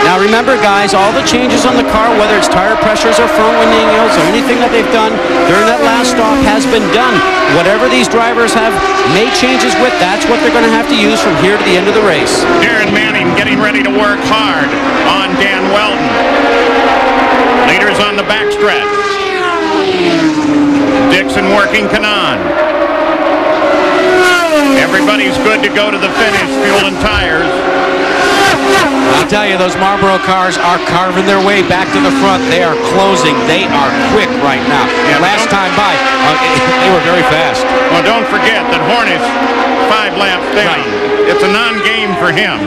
Now remember, guys, all the changes on the car, whether it's tire pressures or front wing angles or anything that they've done during that last stop has been done. Whatever these drivers have made changes with, that's what they're going to have to use from here to the end of the race. Darren Manning getting ready to work hard on Dan Weldon. Leaders on the backstretch. Dixon working Kanan. Everybody's good to go to the finish, fuel and tires. I'll tell you, those Marlboro cars are carving their way back to the front. They are closing. They are quick right now. Yeah, last time by, they were very fast. Well, don't forget that Hornish 5 laps down. Right. It's a non-game for him.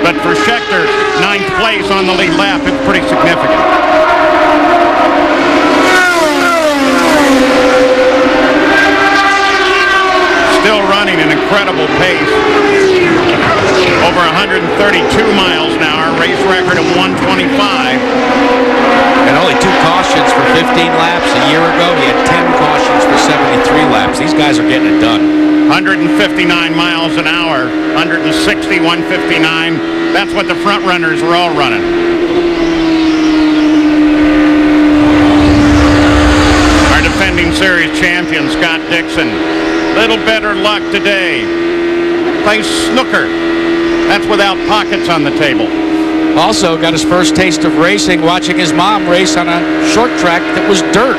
But for Schechter, 9th place on the lead lap, it's pretty significant. Still running an incredible pace. Over 132 miles an hour, race record of 125. And only 2 cautions for 15 laps. A year ago, he had 10 cautions for 73 laps. These guys are getting it done. 159 miles an hour, 160, 159. That's what the front runners are all running. Our defending series champion, Scott Dixon. Little better luck today. Plays snooker. That's without pockets on the table. Also got his first taste of racing watching his mom race on a short track that was dirt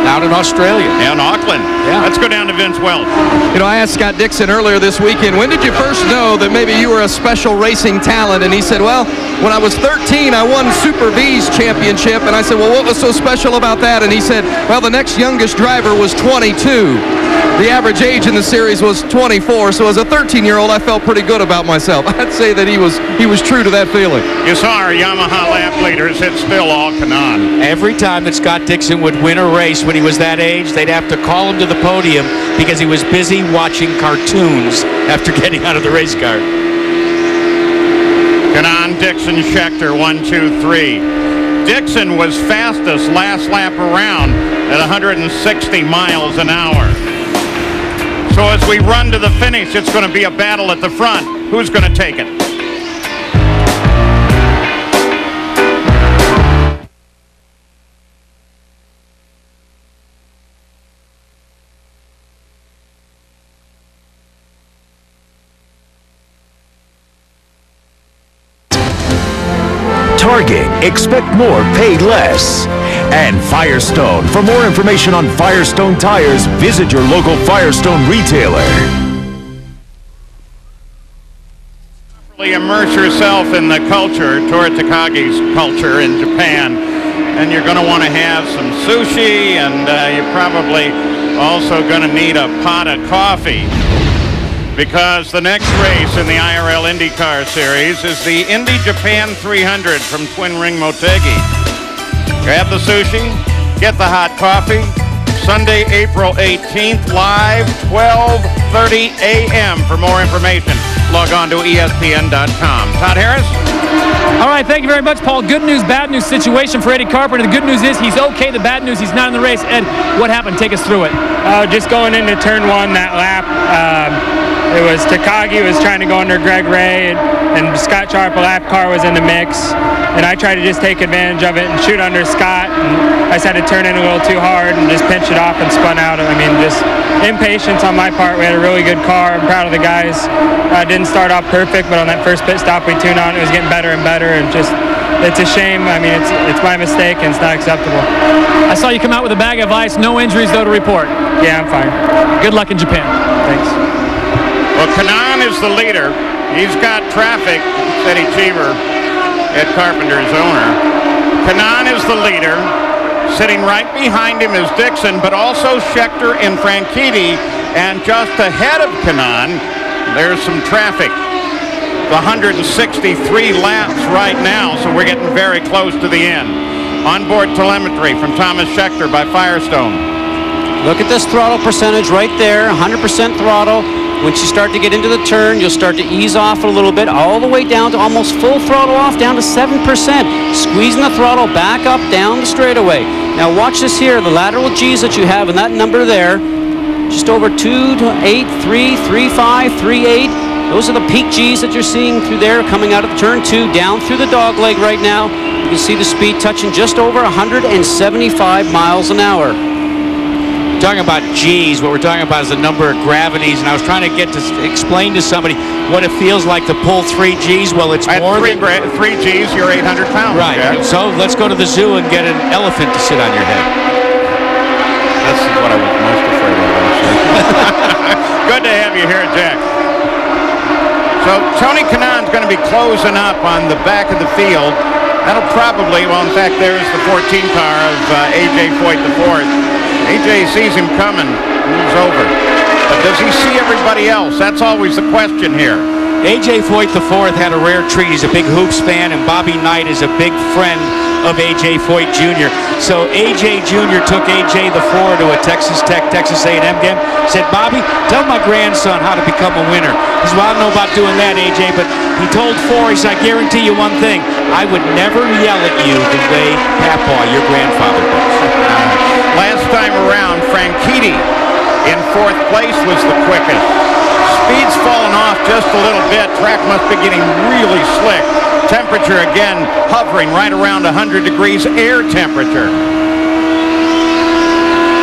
out in Australia. In Auckland. Yeah. Let's go down to Vince Welch. You know, I asked Scott Dixon earlier this weekend, when did you first know that maybe you were a special racing talent? And he said, well, when I was 13, I won Super V's championship. And I said, well, what was so special about that? And he said, well, the next youngest driver was 22. The average age in the series was 24, so as a 13-year-old, I felt pretty good about myself. I'd say that he was true to that feeling. You saw our Yamaha lap leaders, it's still all Kanan. Every time that Scott Dixon would win a race when he was that age, they'd have to call him to the podium because he was busy watching cartoons after getting out of the race car. Kanan, Dixon, Schechter, 1, 2, 3. Dixon was fastest last lap around at 160 miles an hour. So as we run to the finish, it's going to be a battle at the front. Who's going to take it? Target, expect more, pay less. And Firestone. For more information on Firestone tires, visit your local Firestone retailer. Immerse yourself in the culture, Tora Takagi's culture in Japan, and you're going to want to have some sushi, and you're probably also going to need a pot of coffee, because the next race in the IRL IndyCar Series is the Indy Japan 300 from Twin Ring Motegi. Grab the sushi, get the hot coffee. Sunday, April 18th, live, 12:30 a.m. For more information, log on to ESPN.com. Todd Harris? All right, thank you very much, Paul. Good news, bad news situation for Eddie Carpenter. The good news is he's okay. The bad news, he's not in the race. Ed, what happened? Take us through it. Just going into turn 1, that lap, It was Takagi was trying to go under Greg Ray, and Scott Sharp, a lap car, was in the mix. And I tried to just take advantage of it and shoot under Scott. And I just had to turn in a little too hard and just pinch it off and spun out. I mean, just impatience on my part. We had a really good car. I'm proud of the guys. Didn't start off perfect, but on that first pit stop we tuned on, it was getting better and better. And just, it's a shame. I mean, it's my mistake, and it's not acceptable. I saw you come out with a bag of ice. No injuries, though, to report. Yeah, I'm fine. Good luck in Japan. Thanks. Well, Kanaan is the leader. He's got traffic, said Cheever, Ed Carpenter's owner. Kanaan is the leader. Sitting right behind him is Dixon, but also Scheckter and Franchitti. And just ahead of Kanaan, there's some traffic. 163 laps right now, so we're getting very close to the end. Onboard telemetry from Thomas Scheckter by Firestone. Look at this throttle percentage right there, 100% throttle. Once you start to get into the turn, you'll start to ease off a little bit, all the way down to almost full throttle off, down to 7%. Squeezing the throttle back up, down the straightaway. Now watch this here, the lateral G's that you have, and that number there, just over 2 to 8, 3, 3, 5, 3, 8. Those are the peak G's that you're seeing through there, coming out of the turn 2, down through the dog leg right now. You can see the speed touching just over 175 miles an hour. Talking about G's, what we're talking about is the number of gravities, and I was trying to get to explain to somebody what it feels like to pull 3 G's. Well, it's more than 3 G's, you're 800 pounds. Right. Yeah. So let's go to the zoo and get an elephant to sit on your head. This is what I was most afraid of. Good to have you here, Jack. So Tony Kanaan's going to be closing up on the back of the field. That'll probably, well, in fact, there's the 14 car of A.J. Foyt IV. A.J. sees him coming, moves over. But does he see everybody else? That's always the question here. A.J. Foyt IV had a rare treat. He's a big hoops fan, and Bobby Knight is a big friend of A.J. Foyt Jr. So A.J. Jr. took A.J. IV to a Texas Tech, Texas A&M game. Said, Bobby, tell my grandson how to become a winner. He said, well, I don't know about doing that, A.J., but he told Four, he said, I guarantee you one thing. I would never yell at you the way Papa, your grandfather, does. Last time around, Franchitti in 4th place was the quickest. Speed's fallen off just a little bit. Track must be getting really slick. Temperature again hovering right around 100 degrees air temperature.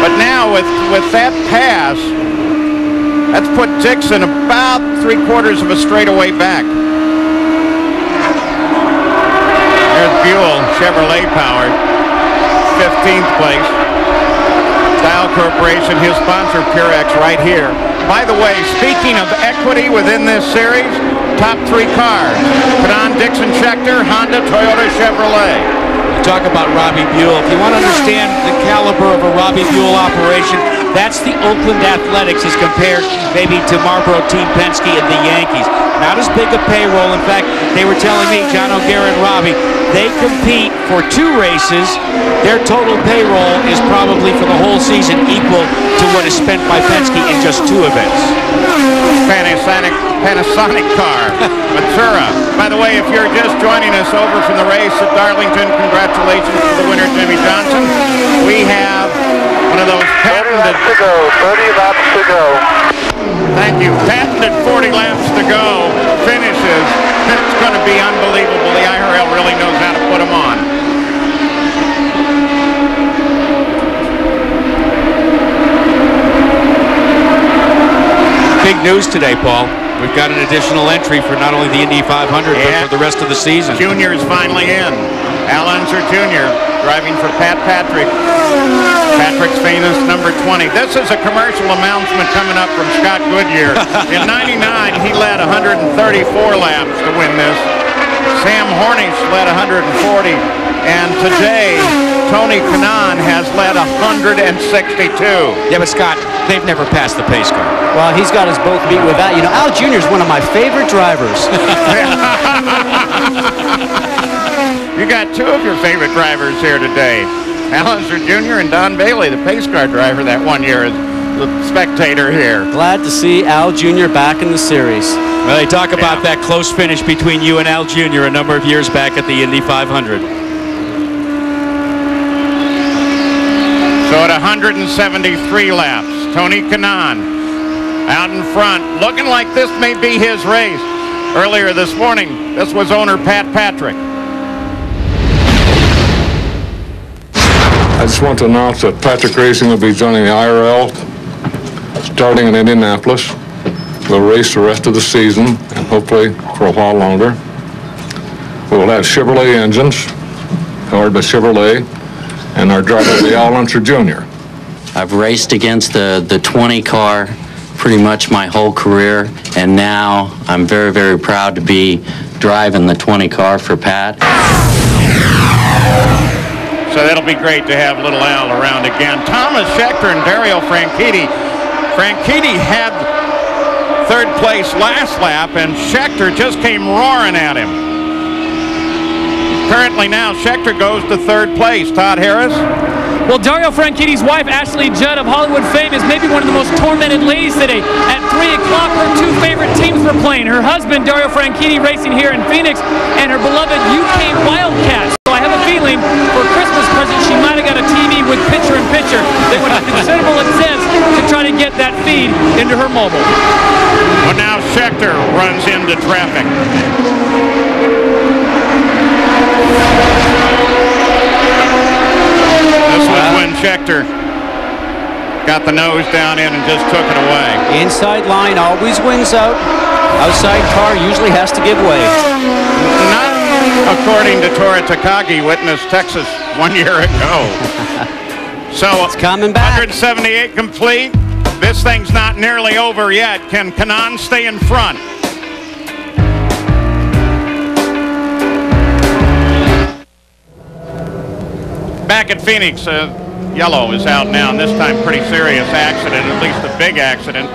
But now with that pass, that's put Dixon about 3/4 of a straightaway back. There's Buell, Chevrolet powered, 15th place. Dial Corporation, his sponsor, Purex, right here. By the way, speaking of equity within this series, top 3 cars: Kanaan, Dixon, Scheckter, Honda, Toyota, Chevrolet. Talk about Robbie Buell. If you want to understand the caliber of a Robbie Buell operation, that's the Oakland Athletics as compared maybe to Marlboro Team Penske and the Yankees. Not as big a payroll. In fact, they were telling me, John O'Gara and Robbie, they compete for 2 races. Their total payroll is probably for the whole season equal to what is spent by Penske in just 2 events. Panasonic car, Matsura. By the way, if you're just joining us over from the race at Darlington, congratulations to the winner, Jimmy Johnson. We have one of those patented... 30 laps to go, 30 laps to go. Thank you. Patented 40 laps to go finishes. It's going to be unbelievable. The IRL really knows how to put them on. Big news today, Paul. We've got an additional entry for not only the Indy 500, but for the rest of the season. Junior is finally in. Al Unser Jr. driving for Pat Patrick. Patrick's famous number 20. This is a commercial announcement coming up from Scott Goodyear. In '99, he led 134 laps to win this. Sam Hornish led 140. And today, Tony Kanaan has led 162. Yeah, but Scott, they've never passed the pace car. Well, he's got us both beat with that. You know, Al Jr. is one of my favorite drivers. You got 2 of your favorite drivers here today. Al Unser Jr. and Don Bailey, the pace car driver that one year is the spectator here. Glad to see Al Jr. back in the series. Well, they talk about that close finish between you and Al Jr. a number of years back at the Indy 500. So at 173 laps, Tony Kanaan out in front, looking like this may be his race. Earlier this morning, this was owner Pat Patrick. I just want to announce that Patrick Racing will be joining the IRL starting in Indianapolis. We'll race the rest of the season and hopefully for a while longer. We will have Chevrolet engines powered by Chevrolet, and our driver will be Hornish Jr. I've raced against the 20 car pretty much my whole career, and now I'm very, very proud to be driving the 20 car for Pat. So that'll be great to have little Al around again. Thomas Scheckter and Dario Franchitti. Franchitti had third place last lap, and Scheckter just came roaring at him. Currently now, Scheckter goes to third place. Todd Harris? Well, Dario Franchitti's wife, Ashley Judd of Hollywood fame, is maybe one of the most tormented ladies today. At 3 o'clock, her two favorite teams were playing. Her husband, Dario Franchitti, racing here in Phoenix, and her beloved UK Wildcats. So I have a feeling for Christmas present, she might have got a TV with picture-in-picture. They went to considerable expense to try to get that feed into her mobile. Well, now Scheckter runs into traffic. This was when Scheckter got the nose down in and just took it away. Inside line always wins out. Outside car usually has to give way. Not according to Tora Takagi, witnessed Texas 1 year ago. So it's coming back. 178 complete. This thing's not nearly over yet. Can Kanaan stay in front? Back at Phoenix, yellow is out now, and this time pretty serious accident, at least a big accident.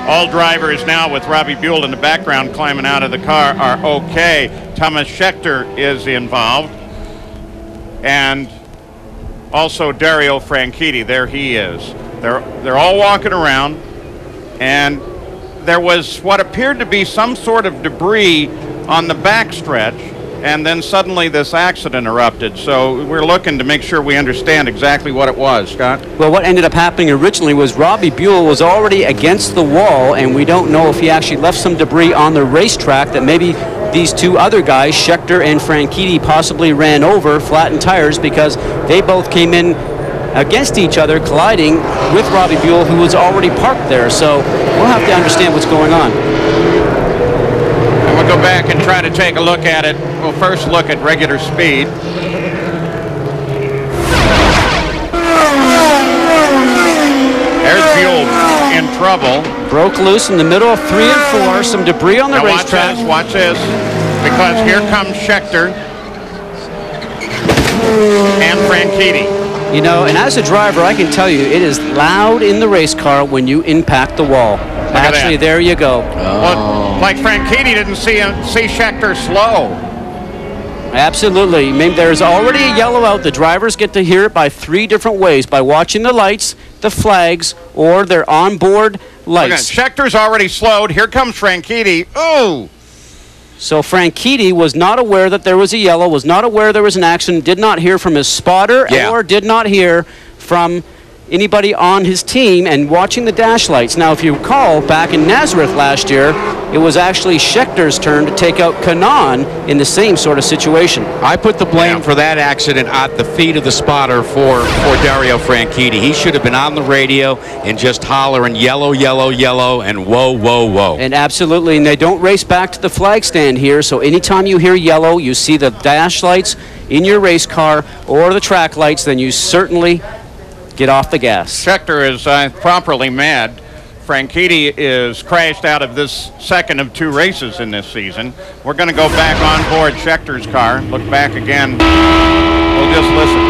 All drivers now with Robbie Buell in the background climbing out of the car are okay. Thomas Scheckter is involved, and also Dario Franchitti. There he is. They're all walking around, and there was what appeared to be some sort of debris on the backstretch, and then suddenly this accident erupted. So we're looking to make sure we understand exactly what it was. Scott? Well, what ended up happening originally was Robbie Buell was already against the wall, and we don't know if he actually left some debris on the racetrack that maybe these two other guys, Scheckter and Franchitti, possibly ran over, flattened tires, because they both came in against each other, colliding with Robbie Buell, who was already parked there. So we'll have to understand what's going on. And we'll go back and try to take a look at it. We'll first look at regular speed. There's Buell in trouble. Broke loose in the middle of 3 and 4. Some debris on the racetrack. Watch this, because here comes Scheckter and Franchitti. You know, and as a driver, I can tell you, it is loud in the race car when you impact the wall. Actually, there you go. Well, like Franchitti didn't see Scheckter slow. Absolutely. Maybe there's already a yellow out. The drivers get to hear it by 3 different ways: by watching the lights, the flags, or their onboard lights. Okay, Schecter's already slowed. Here comes Franchitti. Ooh! So Franchitti was not aware that there was a yellow, was not aware there was an accident, did not hear from his spotter, or did not hear from anybody on his team, and watching the dash lights. Now, if you recall, back in Nazareth last year, it was actually Schecter's turn to take out Kanaan in the same sort of situation. I put the blame for that accident at the feet of the spotter for Dario Franchitti. He should have been on the radio and just hollering yellow, yellow, yellow, and whoa, whoa, whoa. And absolutely, and they don't race back to the flag stand here, so anytime you hear yellow, you see the dash lights in your race car or the track lights, then you certainly get off the gas. Scheckter is properly mad. Franchitti is crashed out of this second of 2 races in this season. We're going to go back on board Schecter's car. Look back again. We'll just listen.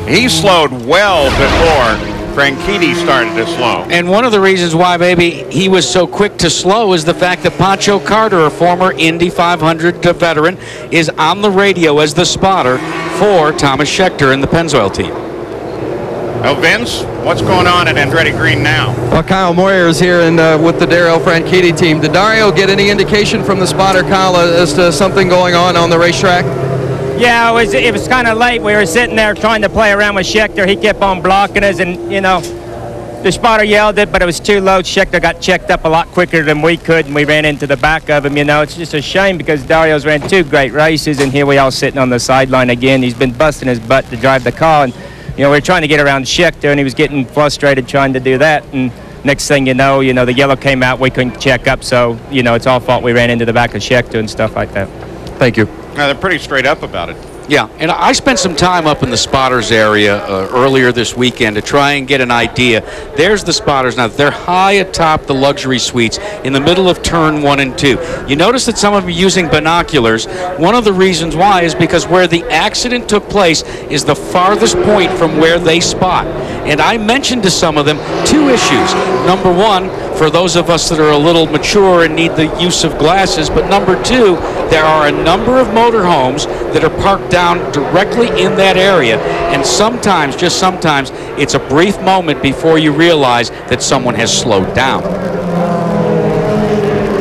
He slowed well before Franchitti started to slow. And one of the reasons why maybe he was so quick to slow is the fact that Pancho Carter, a former Indy 500 veteran, is on the radio as the spotter for Thomas Scheckter and the Pennzoil team. Well, Vince, what's going on at Andretti Green now? Well, Kyle Moyer is here and with the Dario Franchitti team. Did Dario get any indication from the spotter, Kyle, as to something going on the racetrack? Yeah, it was kind of late. We were sitting there trying to play around with Schechter. He kept on blocking us, and, you know, the spotter yelled it, but it was too low. Schechter got checked up a lot quicker than we could, and we ran into the back of him. You know, it's just a shame because Dario's ran 2 great races, and here we all sitting on the sideline again. He's been busting his butt to drive the car, and, you know, we were trying to get around Schechter, and he was getting frustrated trying to do that. And next thing you know, the yellow came out. We couldn't check up, so, you know, it's all fault we ran into the back of Schechter and stuff like that. Thank you. They're pretty straight up about it. Yeah, and I spent some time up in the spotters area earlier this weekend to try and get an idea. There's the spotters now. They're high atop the luxury suites in the middle of turn 1 and 2. You notice that some of them are using binoculars. One of the reasons why is because where the accident took place is the farthest point from where they spot. And I mentioned to some of them 2 issues. Number 1, for those of us that are a little mature and need the use of glasses, but number 2, there are a number of motorhomes that are parked down directly in that area, and sometimes, just sometimes, it's a brief moment before you realize that someone has slowed down.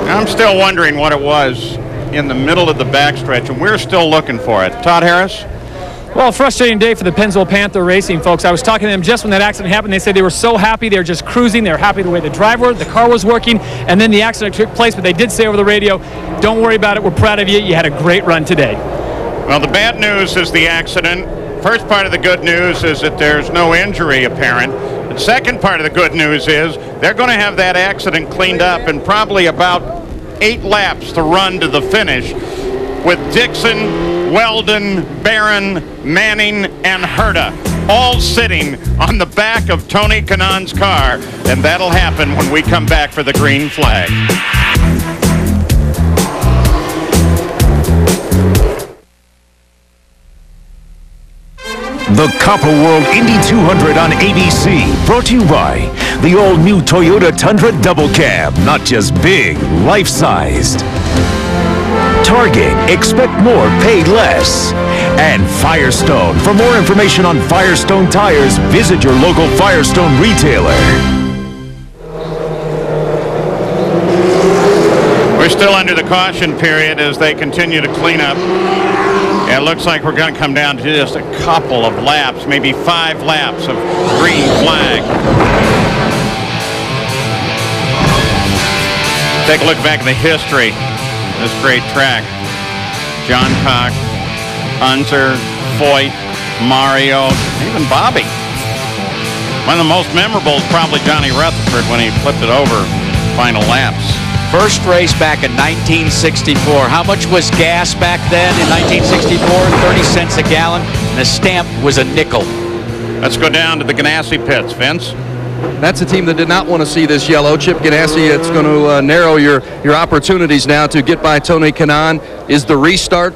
I'm still wondering what it was in the middle of the backstretch, and we're still looking for it. Todd Harris? Well, a frustrating day for the Pennsville Panther Racing folks. I was talking to them just when that accident happened. They said they were so happy. They were just cruising. They were happy the way the car was working, and then the accident took place. But they did say over the radio, don't worry about it. We're proud of you. You had a great run today. Well, the bad news is the accident. First part of the good news is that there's no injury apparent. The second part of the good news is they're going to have that accident cleaned up in probably about 8 laps to run to the finish, with Dixon, Weldon, Barron, Manning, and Herta all sitting on the back of Tony Kanaan's car, and that'll happen when we come back for the green flag. The Copper World Indy 200 on ABC, brought to you by the all-new Toyota Tundra Double Cab, not just big, life-sized. Target, expect more, pay less. And Firestone. For more information on Firestone tires, visit your local Firestone retailer. We're still under the caution period as they continue to clean up. It looks like we're going to come down to just a couple of laps, maybe 5 laps of green flag. Take a look back at the history of this great track. John Cock, Unser, Foyt, Mario, even Bobby. One of the most memorable is probably Johnny Rutherford when he flipped it over final laps. First race back in 1964. How much was gas back then in 1964? 30 cents a gallon. And the stamp was a nickel. Let's go down to the Ganassi pits, Vince. That's a team that did not want to see this yellow. Chip Ganassi, it's going to narrow your opportunities now to get by Tony Kanaan. Is the restart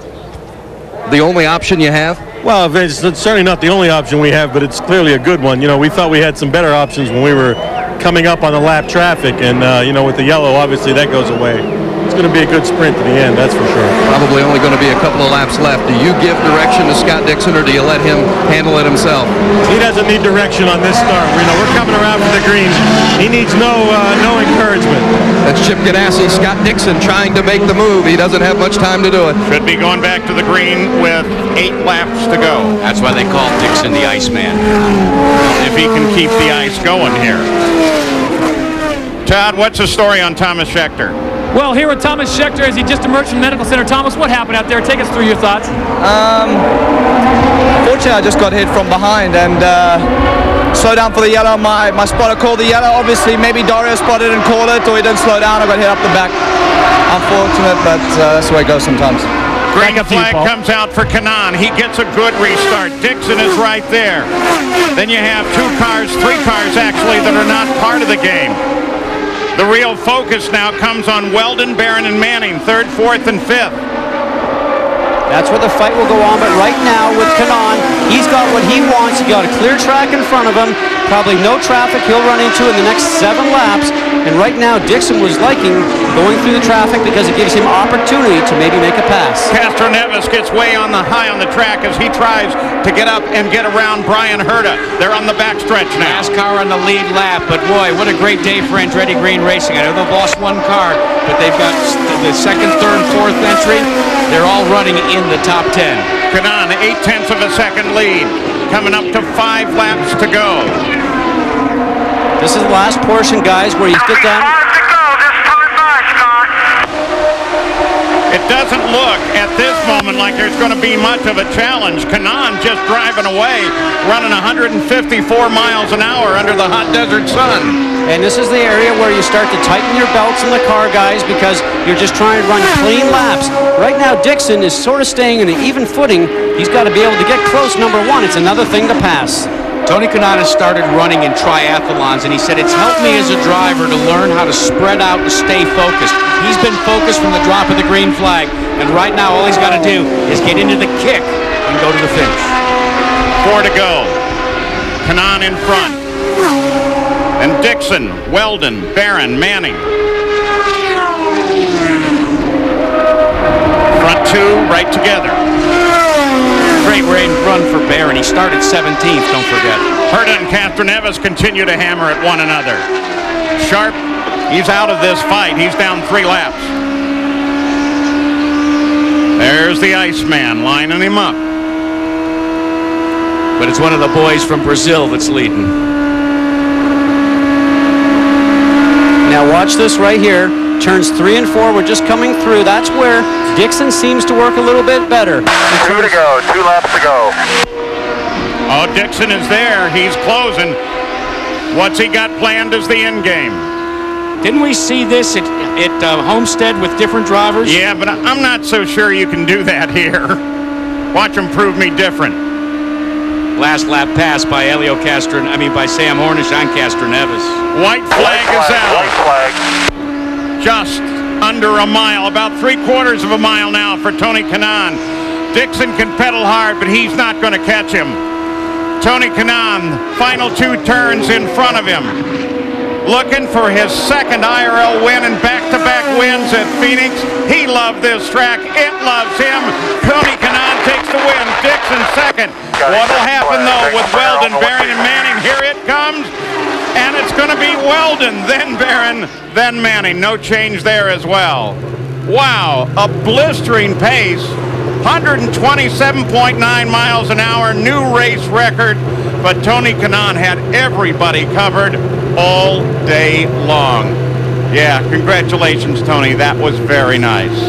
the only option you have? Well, it's certainly not the only option we have, but it's clearly a good one. You know, we thought we had some better options when we were coming up on the lap traffic, and you know, with the yellow, obviously that goes away. It's going to be a good sprint to the end, that's for sure. Probably only going to be a couple of laps left. Do you give direction to Scott Dixon, or do you let him handle it himself? He doesn't need direction on this start. You know, we're coming around for the green. He needs no encouragement. That's Chip Ganassi. Scott Dixon trying to make the move. He doesn't have much time to do it. Should be going back to the green with 8 laps to go. That's why they call Dixon the Iceman. If he can keep the ice going here. Todd, what's the story on Thomas Schechter? Well, here with Thomas Schechter as he just emerged from the medical center. Thomas, what happened out there? Take us through your thoughts. Fortunately, I just got hit from behind and slowed down for the yellow. My spotter called the yellow. Obviously, maybe Dario spotted and called it, or he didn't slow down. I got hit up the back. Unfortunate, but that's the way it goes sometimes. Green flag comes out for Kanaan. He gets a good restart. Dixon is right there. Then you have 2 cars, 3 cars actually, that are not part of the game. The real focus now comes on Weldon, Barron, and Manning, 3rd, 4th, and 5th. That's where the fight will go on, but right now with Kanaan, he's got what he wants. He got a clear track in front of him. Probably no traffic he'll run into in the next 7 laps. And right now, Dixon was liking going through the traffic because it gives him opportunity to maybe make a pass. Castro Neves gets way on the high on the track as he tries to get up and get around Brian Herta. They're on the backstretch now. NASCAR on the lead lap, but boy, what a great day for Andretti Green Racing. I know they've lost 1 car, but they've got the 2nd, 3rd, 4th entry. They're all running in the top 10. Kanaan, 0.8 of a second lead, coming up to 5 laps to go. This is the last portion, guys, where you get down. It doesn't look at this moment like there's going to be much of a challenge. Kanaan just driving away, running 154 miles an hour under the hot desert sun. And this is the area where you start to tighten your belts in the car, guys, because you're just trying to run clean laps. Right now, Dixon is sort of staying in an even footing. He's got to be able to get close, number 1. It's another thing to pass. Tony Kanaan has started running in triathlons, and he said, it's helped me as a driver to learn how to spread out and stay focused. He's been focused from the drop of the green flag, and right now all he's got to do is get into the kick and go to the finish. 4 to go. Kanaan in front. And Dixon, Weldon, Barron, Manning. Front 2 right together. Great run for Barron. He started 17th, don't forget. Herta and Castro Neves continue to hammer at one another. Sharp, he's out of this fight. He's down 3 laps. There's the Iceman lining him up. But it's one of the boys from Brazil that's leading. Now watch this right here. Turns 3 and 4, we're just coming through. That's where Dixon seems to work a little bit better. 2 to go, 2 laps to go. Oh, Dixon is there. He's closing. What's he got planned as the end game? Didn't we see this at Homestead with different drivers? Yeah, but I'm not so sure you can do that here. Watch him prove me different. Last lap pass by by Sam Hornish on Castro Neves. White flag is out. White flag. Just under a mile, about 3/4 of a mile now for Tony Kanaan. Dixon can pedal hard, but he's not going to catch him. Tony Kanaan, final 2 turns in front of him. Looking for his 2nd IRL win and back-to-back wins at Phoenix. He loved this track. It loves him. Tony Kanaan takes the win. Dixon 2nd. What'll happen, though, with Weldon, Barron, and Manning? Here it comes. And it's going to be Weldon, then Barron, then Manning. No change there as well. Wow, a blistering pace. 127.9 miles an hour, new race record. But Tony Kanaan had everybody covered all day long. Yeah, congratulations, Tony. That was very nice.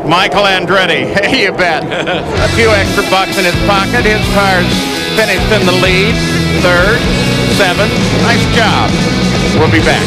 Michael Andretti, hey, you bet. A few extra bucks in his pocket. His car's finished in the lead. 3rd, 7th. Nice job. We'll be back.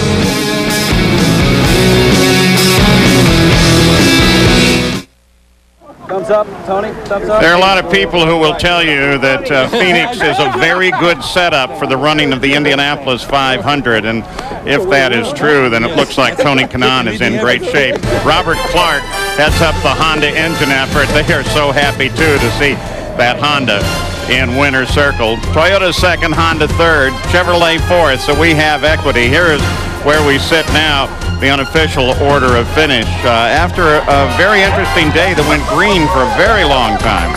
Thumbs up, Tony. Thumbs up. There are a lot of people who will tell you that Phoenix is a very good setup for the running of the Indianapolis 500, and if that is true, then it looks like Tony Kanaan is in great shape. Robert Clark heads up the Honda engine effort. They are so happy, too, to see that Honda in winner's circle. Toyota 2nd, Honda 3rd, Chevrolet 4th, so we have equity. Here is where we sit now, the unofficial order of finish. After a very interesting day that went green for a very long time.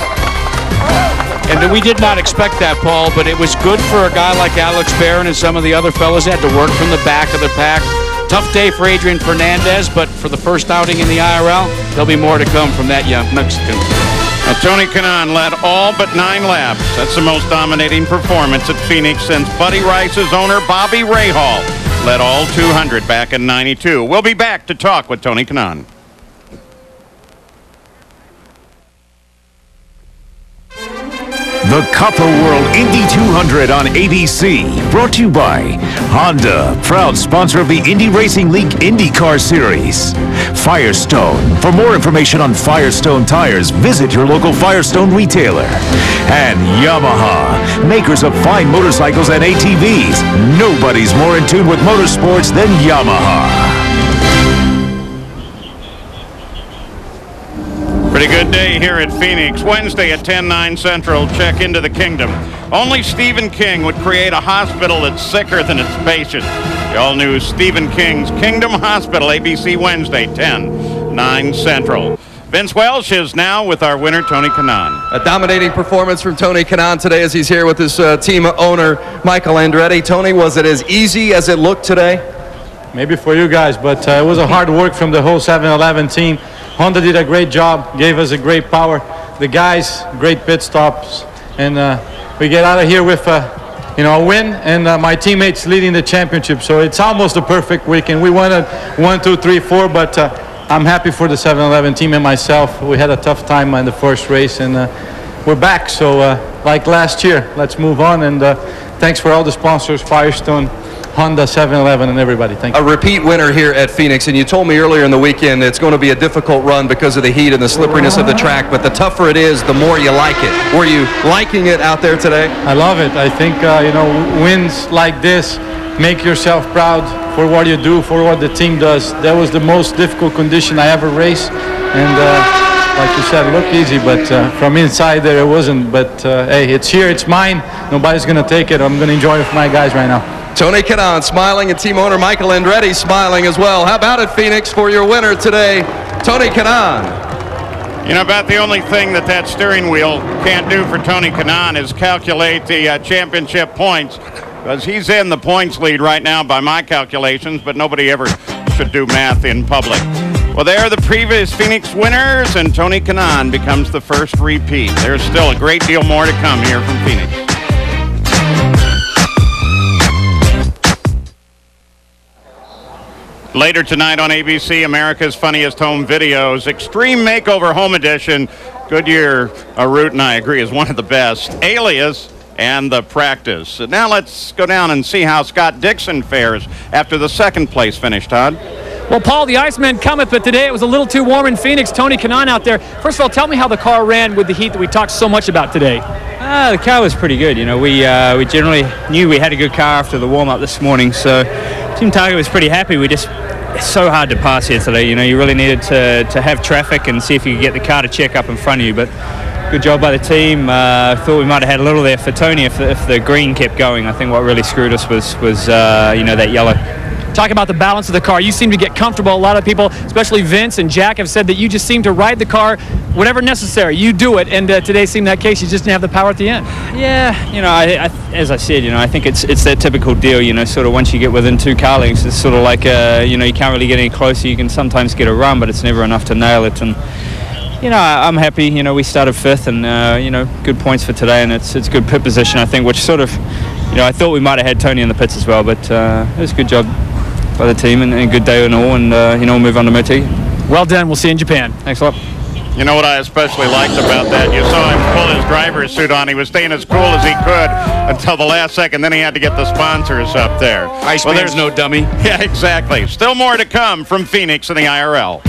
And we did not expect that, Paul, but it was good for a guy like Alex Barron and some of the other fellas that had to work from the back of the pack. Tough day for Adrian Fernandez, but for the first outing in the IRL, there'll be more to come from that young Mexican. Now, Tony Kanaan led all but 9 laps. That's the most dominating performance at Phoenix since Buddy Rice's owner, Bobby Rahal, led all 200 back in '92. We'll be back to talk with Tony Kanaan. The Copper World Indy 200 on ABC, brought to you by Honda, proud sponsor of the Indy Racing League IndyCar Series. Firestone. For more information on Firestone tires, visit your local Firestone retailer. And Yamaha, makers of fine motorcycles and ATVs. Nobody's more in tune with motorsports than Yamaha. For Pretty good day here at Phoenix. Wednesday at 10/9 Central. Check into the kingdom. Only Stephen King would create a hospital that's sicker than its patients. The all-new Stephen King's Kingdom Hospital, ABC Wednesday, 10/9 Central. Vince Welsh is now with our winner, Tony Kanaan. A dominating performance from Tony Kanaan today as he's here with his team owner, Michael Andretti. Tony, was it as easy as it looked today? Maybe for you guys, but it was a hard work from the whole 7-Eleven team. Honda did a great job, gave us a great power. The guys, great pit stops, and we get out of here with a win, and my teammates leading the championship. So it's almost a perfect weekend. We won at 1, 2, 3, 4, but I'm happy for the 7-Eleven team and myself. We had a tough time in the first race, and we're back. So like last year, let's move on. And thanks for all the sponsors, Firestone, Honda, 7-Eleven, and everybody. Thank you. A repeat winner here at Phoenix, and you told me earlier in the weekend it's going to be a difficult run because of the heat and the slipperiness of the track, but the tougher it is, the more you like it. Were you liking it out there today? I love it. I think, wins like this, make yourself proud for what you do, for what the team does. That was the most difficult condition I ever raced, and like you said, it looked easy, but from inside there it wasn't. But hey, it's here, it's mine. Nobody's going to take it. I'm going to enjoy it with my guys right now. Tony Kanaan smiling, and team owner Michael Andretti smiling as well. How about it, Phoenix, for your winner today, Tony Kanaan? You know, about the only thing that steering wheel can't do for Tony Kanaan is calculate the championship points, because he's in the points lead right now by my calculations, but nobody ever should do math in public. Well, they are the previous Phoenix winners, and Tony Kanaan becomes the first repeat. There's still a great deal more to come here from Phoenix. Later tonight on ABC, America's Funniest Home Videos, Extreme Makeover Home Edition. Goodyear, Root and I agree, is one of the best. Alias and The Practice. Now let's go down and see how Scott Dixon fares after the second place finish, Todd. Well, Paul, the Iceman cometh, but today it was a little too warm in Phoenix. Tony Kanaan out there. First of all, tell me how the car ran with the heat that we talked so much about today. The car was pretty good. We generally knew we had a good car after the warm-up this morning, so Team Target was pretty happy. It's so hard to pass here today. You really needed to have traffic and see if you could get the car to check up in front of you, but good job by the team. I thought we might have had a little there for Tony if the green kept going. I think what really screwed us was that yellow. Talk about the balance of the car. You seem to get comfortable. A lot of people, especially Vince and Jack, have said that you just seem to ride the car whatever necessary. You do it, and today seemed that case. You just didn't have the power at the end. Yeah, as I said, I think it's that typical deal. Sort of once you get within 2 car lengths, it's sort of like you can't really get any closer. You can sometimes get a run, but it's never enough to nail it. And I'm happy. We started 5th, and good points for today, and it's good pit position, I think, which sort of, I thought we might have had Tony in the pits as well, but it was a good job by the team, and a good day and all, and we'll move on to Montego. Well done. We'll see you in Japan. Thanks a lot. You know what I especially liked about that? You saw him pull his driver's suit on. He was staying as cool as he could until the last second. Then he had to get the sponsors up there. Iceman's no dummy. Yeah, exactly. Still more to come from Phoenix and the IRL.